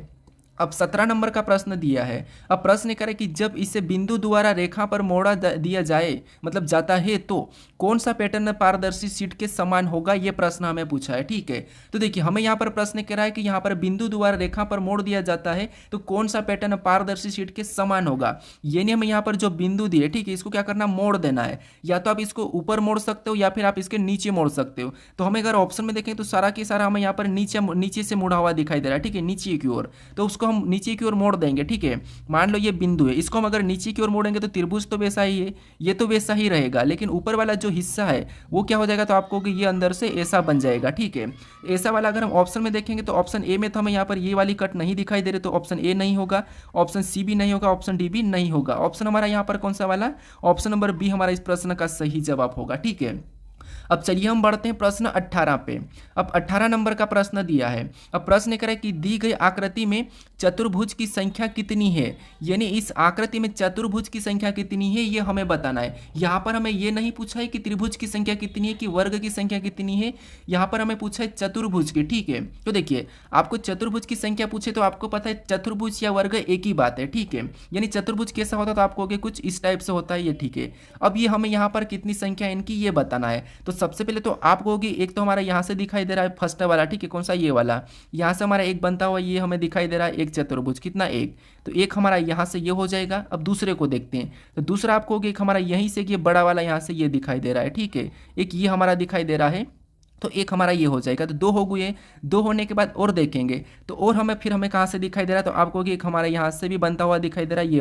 अब 17 नंबर का प्रश्न दिया है। अब प्रश्न करें कि जब इसे बिंदु द्वारा रेखा पर मोड़ा दिया जाए मतलब जाता है तो कौन सा पैटर्न पारदर्शी शीट के समान होगा, यह प्रश्न हमें पूछा है, ठीक है। तो देखिए हमें यहाँ पर प्रश्न कह रहा है कि यहाँ पर बिंदु द्वारा रेखा पर मोड़ दिया जाता है तो कौन सा पैटर्न पारदर्शी शीट के समान होगा। यानी हमें यहाँ पर जो बिंदु दिए, ठीक है, इसको क्या करना, मोड़ देना है। या तो आप इसको ऊपर मोड़ सकते हो या फिर आप इसके नीचे मोड़ सकते हो। तो हमें अगर ऑप्शन में देखें तो सारा के सारा हमें यहाँ पर नीचे से मुड़ा हुआ दिखाई दे रहा है, ठीक है, नीचे की ओर। तो उसको हम नीचे की ओर मोड़ देंगे, ठीक है। मान लो ये बिंदु है, इसको हम अगर नीचे की ओर मोड़ेंगे तो त्रिभुज तो वैसा ही है, ये तो वैसा ही रहेगा, लेकिन ऊपर वाला जो हिस्सा है वो क्या हो जाएगा, तो आपको कि ये अंदर से ऐसा बन जाएगा, ठीक है। ऐसा वाला अगर हम ऑप्शन में देखेंगे तो ऑप्शन ए में तो हमें यहाँ पर ये वाली कट नहीं दिखाई दे रही, तो ऑप्शन ए नहीं होगा, ऑप्शन सी भी नहीं होगा, ऑप्शन डी भी नहीं होगा। ऑप्शन हमारा यहाँ पर कौन सा वाला, ऑप्शन नंबर बी हमारा इस प्रश्न का सही जवाब होगा, ठीक है। अब चलिए हम बढ़ते हैं प्रश्न 18 पे। अब 18 नंबर का प्रश्न दिया है। अब प्रश्न करें कि दी गई आकृति में चतुर्भुज की संख्या कितनी है, यानी इस आकृति में चतुर्भुज की संख्या कितनी है ये हमें बताना है। यहाँ पर हमें ये नहीं पूछा है कि त्रिभुज की संख्या कितनी है कि वर्ग की संख्या कितनी है, यहाँ पर हमें पूछा है चतुर्भुज की, ठीक है। तो देखिए आपको चतुर्भुज की संख्या पूछे तो आपको पता है चतुर्भुज या वर्ग एक ही बात है, ठीक है। यानी चतुर्भुज कैसा होता है तो आपको कुछ इस टाइप से होता है ये, ठीक है। अब ये हमें यहाँ पर कितनी संख्या इनकी ये बताना है। तो सबसे पहले तो आपको होगी एक तो हमारा यहाँ से दिखाई दे रहा है फर्स्ट वाला, ठीक है, कौन सा, ये वाला। यहाँ से हमारा एक बनता हुआ ये हमें दिखाई दे रहा है एक चतुर्भुज, कितना, एक। तो एक हमारा यहाँ से ये हो जाएगा। अब दूसरे को देखते हैं तो दूसरा आपको होगी एक हमारा यहीं से ये बड़ा वाला यहाँ से ये दिखाई दे रहा है, ठीक है। एक ये हमारा दिखाई दे रहा है, तो एक हमारा ये हो जाएगा। तो दो हो गए। दो होने के बाद और देखेंगे तो और हमें कहाँ से दिखाई दे रहा है, तो आपको एक हमारा यहाँ से भी बनता हुआ दिखाई दे रहा है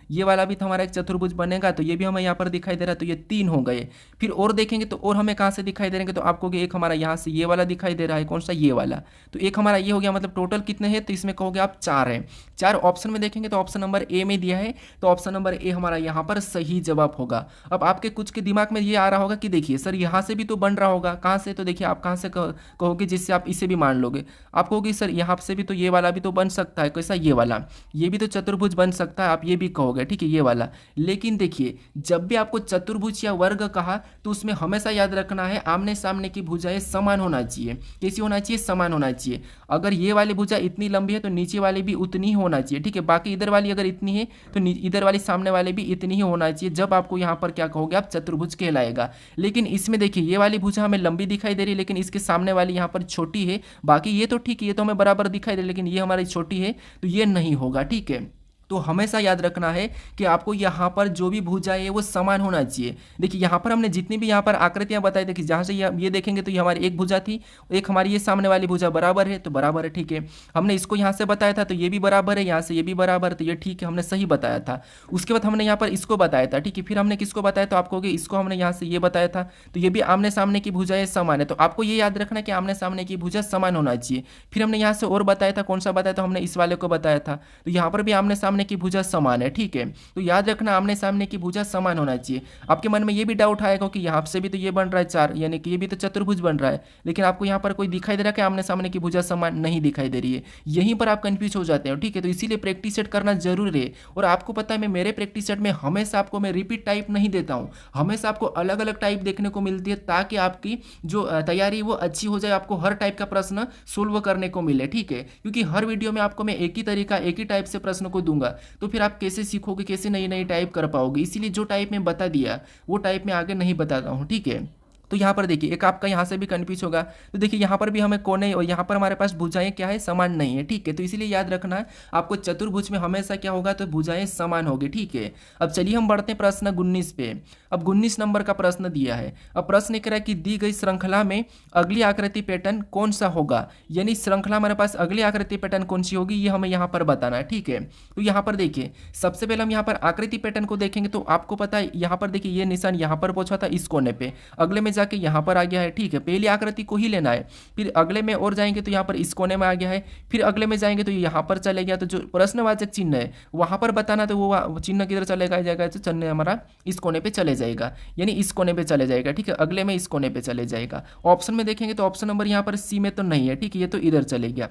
ये वाला भी तो हमारा एक चतुर्भुज बनेगा, तो ये भी हमें यहाँ पर दिखाई दे रहा है, तो ये 3 हो गए। फिर और देखेंगे तो और हमें कहाँ से दिखाई दे रहे हैं, तो आपको एक हमारा यहाँ से ये वाला दिखाई दे रहा है, कौन सा, ये वाला। तो एक हमारा ये हो गया, मतलब टोटल कितने हैं, तो इसमें कहोगे आप 4 हैं। 4 ऑप्शन में देखेंगे तो ऑप्शन नंबर ए में दिया है, तो ऑप्शन नंबर ए हमारा यहाँ पर सही जवाब होगा। अब आपके कुछ के दिमाग में ये आ रहा होगा कि देखिए सर यहाँ से भी तो बन रहा होगा, कहाँ से, तो देखिए आप कहाँ से कहोगे जिससे आप इसे भी मान लोगे। आप कहोगे सर यहाँ से भी तो ये वाला भी तो बन सकता है, कैसा, ये वाला, ये भी तो चतुर्भुज बन सकता है, आप ये भी कहोगे। गया, ठीक है, ये वाला। लेकिन देखिए जब भी आपको चतुर्भुज या वर्ग कहा तो उसमें हमेशा याद रखना है आमने सामने की भुजाएं समान होना चाहिए। कैसी होना चाहिए? समान होना चाहिए। अगर ये वाली भुजा इतनी लंबी है तो नीचे वाली भी उतनी ही होना चाहिए, ठीक है। बाकी इधर वाली अगर इतनी है तो इधर वाली सामने वाले भी इतनी ही होना चाहिए, जब आपको यहाँ पर क्या कहोगे आप, चतुर्भुज कहलाएगा। लेकिन इसमें देखिए ये वाली भुजा हमें लंबी दिखाई दे रही है लेकिन इसके सामने वाली यहाँ पर छोटी है। बाकी ये तो ठीक है, ये तो हमें बराबर दिखाई दे रही है, लेकिन ये हमारी छोटी है तो ये नहीं होगा, ठीक है। तो हमेशा याद रखना है कि आपको यहाँ पर जो भी भुजाएं है वो समान होना चाहिए। देखिए यहाँ पर हमने जितनी भी यहाँ पर आकृतियाँ बताई, देखिए जहाँ से ये देखेंगे तो ये हमारी एक भुजा थी, एक हमारी ये सामने वाली भुजा बराबर है तो बराबर है, ठीक है। हमने इसको यहाँ से बताया था तो ये भी बराबर है, यहाँ से ये भी बराबर है तो ये ठीक है, हमने सही बताया था। उसके बाद हमने यहाँ पर इसको बताया था, ठीक है। फिर हमने किसको बताया तो आप कहोगे इसको हमने यहाँ से ये बताया था, तो ये भी आमने सामने की भुजाएं समान है। तो आपको ये याद रखना है कि आमने सामने की भुजा समान होना चाहिए। फिर हमने यहाँ से और बताया था, कौन सा बताया था, हमने इस वाले को बताया था, तो यहाँ पर भी आमने सामने की भुजा समान है, ठीक है। तो याद रखना आमने सामने की भुजा समान होना चाहिए। आपके मन में ये भी डाउट आएगा कि यहाँ से भी तो ये बन रहा है 4, यानी कि ये भी तो चतुर्भुज बन रहा है, लेकिन आपको यहाँ पर कोई दिखाई दे रहा है कि आमने सामने की भुजा समान नहीं दिखाई दे रही है, यहीं पर आप कंफ्यूज हो जाते हैं, ठीक है। तो इसीलिए प्रैक्टिस सेट करना जरूरी है। और आपको पता है मैं मेरे प्रैक्टिस सेट में हमेशा आपको मैं रिपीट टाइप नहीं देता हूँ, हमेशा आपको अलग अलग टाइप देखने को मिलती है, ताकि आपकी जो तैयारी वो अच्छी हो जाए, आपको हर टाइप का प्रश्न सोल्व करने को मिले, ठीक है। क्योंकि हर वीडियो में आपको मैं एक ही तरीका एक ही टाइप से प्रश्न को दूंगा, तो फिर आप कैसे सीखोगे, कैसे नई नई टाइप कर पाओगे। इसीलिए जो टाइप में बता दिया वो टाइप में आगे नहीं बताता हूँ, ठीक है। तो यहाँ पर देखिए एक आपका यहाँ से भी कन्फ्यूज होगा, तो देखिए यहाँ पर भी हमें कोने और यहाँ पर हमारे पास भुजाएं क्या है, समान नहीं है, ठीक है। तो इसीलिए याद रखना है आपको चतुर्भुज में हमेशा क्या होगा, तो भुजाएं समान होगी, ठीक है। अब चलिए हम बढ़ते हैं प्रश्न 19 पे। अब 19 नंबर का प्रश्न दिया है। अब प्रश्न कह रहा है कि दी गई श्रृंखला में अगली आकृति पैटर्न कौन सा होगा, यानी श्रृंखला हमारे पास अगली आकृति पैटर्न कौन सी होगी ये हमें यहाँ पर बताना है, ठीक है। तो यहाँ पर देखिए सबसे पहले हम यहाँ पर आकृति पैटर्न को देखेंगे, तो आपको पता है यहाँ पर देखिए ये निशान यहाँ पर पहुंचा था इस कोने पे, अगले में जाके यहाँ पर आ गया है, ठीक है। पहली आकृति को ही लेना है, फिर अगले में और जाएंगे तो यहाँ पर इस कोने में आ गया है, फिर अगले में जाएंगे तो यहाँ पर चले गया। तो जो प्रश्नवाचक चिन्ह है वहां पर बताना, तो वो चिन्ह किधर चलेगा जाएगा, तो चिन्ह हमारा इस कोने पे चले जाएगा, यानी इस कोने पे चले जाएगा, ठीक है। अगले में इस कोने पे चले जाएगा। ऑप्शन में देखेंगे तो ऑप्शन नंबर यहाँ पर सी में तो नहीं है, ठीक है, ये तो इधर चले गया।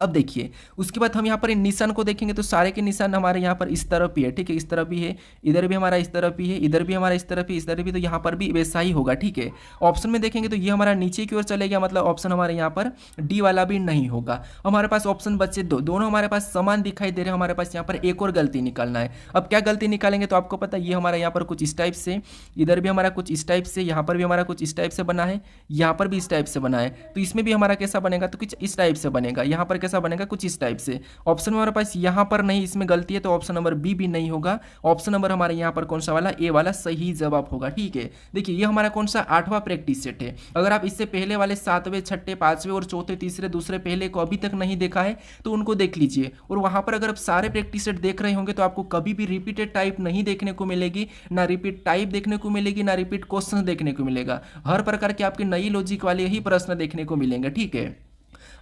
अब देखिए उसके बाद हम यहाँ पर इन निशान को देखेंगे तो सारे के निशान हमारे यहाँ पर इस तरफ भी है, ठीक है, इस तरफ भी है, इधर भी हमारा इस तरफ भी है, इधर भी हमारा इस तरफ भी, इस तरफ भी, तो यहाँ पर भी वैसा ही होगा, ठीक है। ऑप्शन में देखेंगे तो ये हमारा नीचे की ओर चले गया, मतलब ऑप्शन हमारे यहाँ पर डी वाला भी नहीं होगा। हमारे पास ऑप्शन बचे दोनों हमारे पास समान दिखाई दे रहे हैं। हमारे पास यहाँ पर एक और गलती निकालना है। अब क्या गलती निकालेंगे तो आपको पता है ये हमारा यहाँ पर कुछ इस टाइप से, इधर भी हमारा कुछ इस टाइप से, यहाँ पर भी हमारा कुछ इस टाइप से बना है, यहाँ पर भी इस टाइप से बना है, तो इसमें भी हमारा कैसा बनेगा, तो कुछ इस टाइप से बनेगा, यहाँ पर कैसा बनेगा, कुछ इस टाइप से। ऑप्शन हमारे पास यहाँ पर नहीं, इसमें गलती है, तो ऑप्शन नंबर बी भी नहीं होगा। ऑप्शन नंबर हमारे यहाँ पर कौन सा वाला, ए वाला सही जवाब होगा, ठीक है। देखिए ये हमारा कौन सा 8वां प्रैक्टिस सेट है। अगर आप इससे पहले वाले 7वें, 6ठे, 5वें और चौथे, तीसरे, दूसरे, पहले को अभी तक नहीं देखा है तो उनको देख लीजिए। और वहां पर अगर आप सारे प्रैक्टिस सेट देख रहे होंगे तो आपको कभी भी रिपीटेड टाइप नहीं देखने को मिलेगी, ना रिपीट टाइप देखने को मिलेगी, ना रिपीट क्वेश्चन देखने को मिलेगा। हर प्रकार के आपके नई लॉजिक वाले ही प्रश्न देखने को मिलेंगे, ठीक है।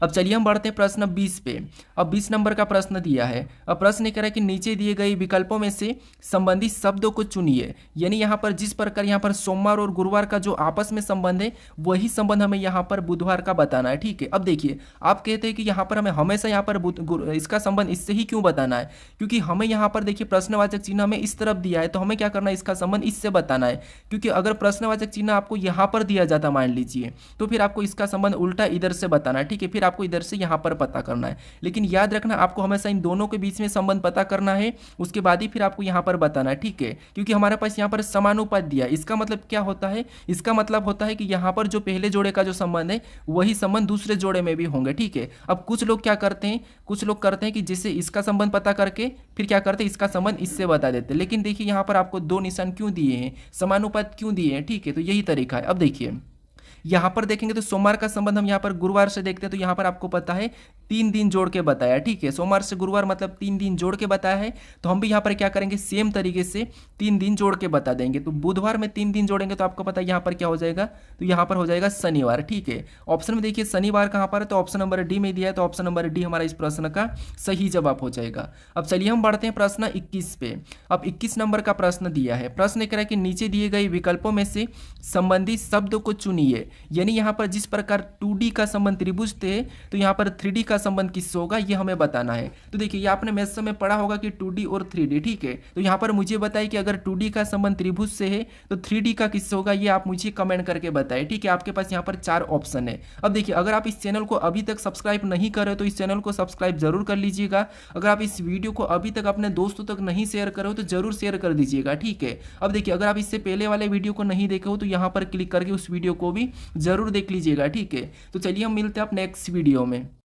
अब चलिए हम बढ़ते हैं प्रश्न 20 पे। अब 20 नंबर का प्रश्न दिया है। अब प्रश्न कह रहा है कि नीचे दिए गए विकल्पों में से संबंधित शब्दों को चुनिए, यानी यहाँ पर जिस प्रकार यहाँ पर सोमवार और गुरुवार का जो आपस में संबंध है वही संबंध हमें यहाँ पर बुधवार का बताना है, ठीक है। अब देखिए आप कहते हैं कि यहाँ पर हमें हमेशा यहाँ पर इसका संबंध इससे ही क्यों बताना है, क्योंकि हमें यहाँ पर देखिए प्रश्नवाचक चिन्ह हमें इस तरफ दिया है, तो हमें क्या करना है, इसका संबंध इससे बताना है। क्योंकि अगर प्रश्नवाचक चिन्ह आपको यहाँ पर दिया जाता मान लीजिए, तो फिर आपको इसका संबंध उल्टा इधर से बताना है, ठीक है। फिर आपको इधर से यहाँ पर पता करना है। लेकिन याद रखना आपको हमेशा इन दोनों के बीच में संबंध पता करना है, उसके बाद ही फिर आपको यहाँ पर बताना है, ठीक है। क्योंकि हमारे पास यहाँ पर समानुपात दिया है। इसका मतलब क्या होता है, इसका मतलब होता है कि यहाँ पर जो पहले जोड़े का जो संबंध है वही संबंध दूसरे जोड़े में भी होंगे, ठीक है। अब कुछ लोग क्या करते हैं, कुछ लोग करते हैं कि जैसे इसका संबंध पता करके फिर क्या करते हैं, इसका संबंध इससे बता देते हैं। लेकिन देखिए यहाँ पर आपको 2 निशान क्यों दिए हैं, समानुपात क्यों दिए हैं, ठीक है। तो यही तरीका है। अब देखिए यहाँ पर देखेंगे तो सोमवार का संबंध हम यहाँ पर गुरुवार से देखते हैं, तो यहाँ पर आपको पता है 3 दिन जोड़ के बताया, ठीक है। सोमवार से गुरुवार मतलब 3 दिन जोड़ के बताया है, तो हम भी यहाँ पर क्या करेंगे, सेम तरीके से 3 दिन जोड़ के बता देंगे। तो बुधवार में 3 दिन जोड़ेंगे तो आपको पता है यहाँ पर क्या हो जाएगा, तो यहाँ पर हो जाएगा शनिवार, ठीक है। ऑप्शन में देखिए शनिवार कहाँ पर है, तो ऑप्शन नंबर डी में दिया है, तो ऑप्शन नंबर डी हमारा इस प्रश्न का सही जवाब हो जाएगा। अब चलिए हम बढ़ते हैं प्रश्न 21 पे। अब 21 नंबर का प्रश्न दिया है। प्रश्न कह रहा है कि नीचे दिए गए विकल्पों में से संबंधित शब्दों को चुनिए, यानी यहाँ पर जिस प्रकार 2D का संबंध त्रिभुज थे तो यहाँ पर 3D का का संबंध किससे होगा ये हमें बताना है। तो देखिए ये आपने मैथ्स में पढ़ा होगा कि 2D और 3D, ठीक है। तो यहाँ पर मुझे बताइए कि अगर 2D का संबंध त्रिभुज से है तो 3D का किससे होगा, ये आप मुझे कमेंट करके बताएं, ठीक है। आपके पास यहाँ पर 4 ऑप्शन है। अब देखिए अगर आप इस चैनल को अभी तक सब्सक्राइब नहीं करे तो इस चैनल को सब्सक्राइब जरूर कर लीजिएगा। अगर आप इस वीडियो को अभी तक अपने दोस्तों तक नहीं शेयर करो तो जरूर शेयर कर दीजिएगा, ठीक है। अब देखिए अगर आप इससे पहले वाले वीडियो को नहीं देखे हो तो यहाँ पर क्लिक करके उस वीडियो को भी जरूर देख लीजिएगा, ठीक है। तो चलिए हम मिलते हैं आप नेक्स्ट वीडियो में।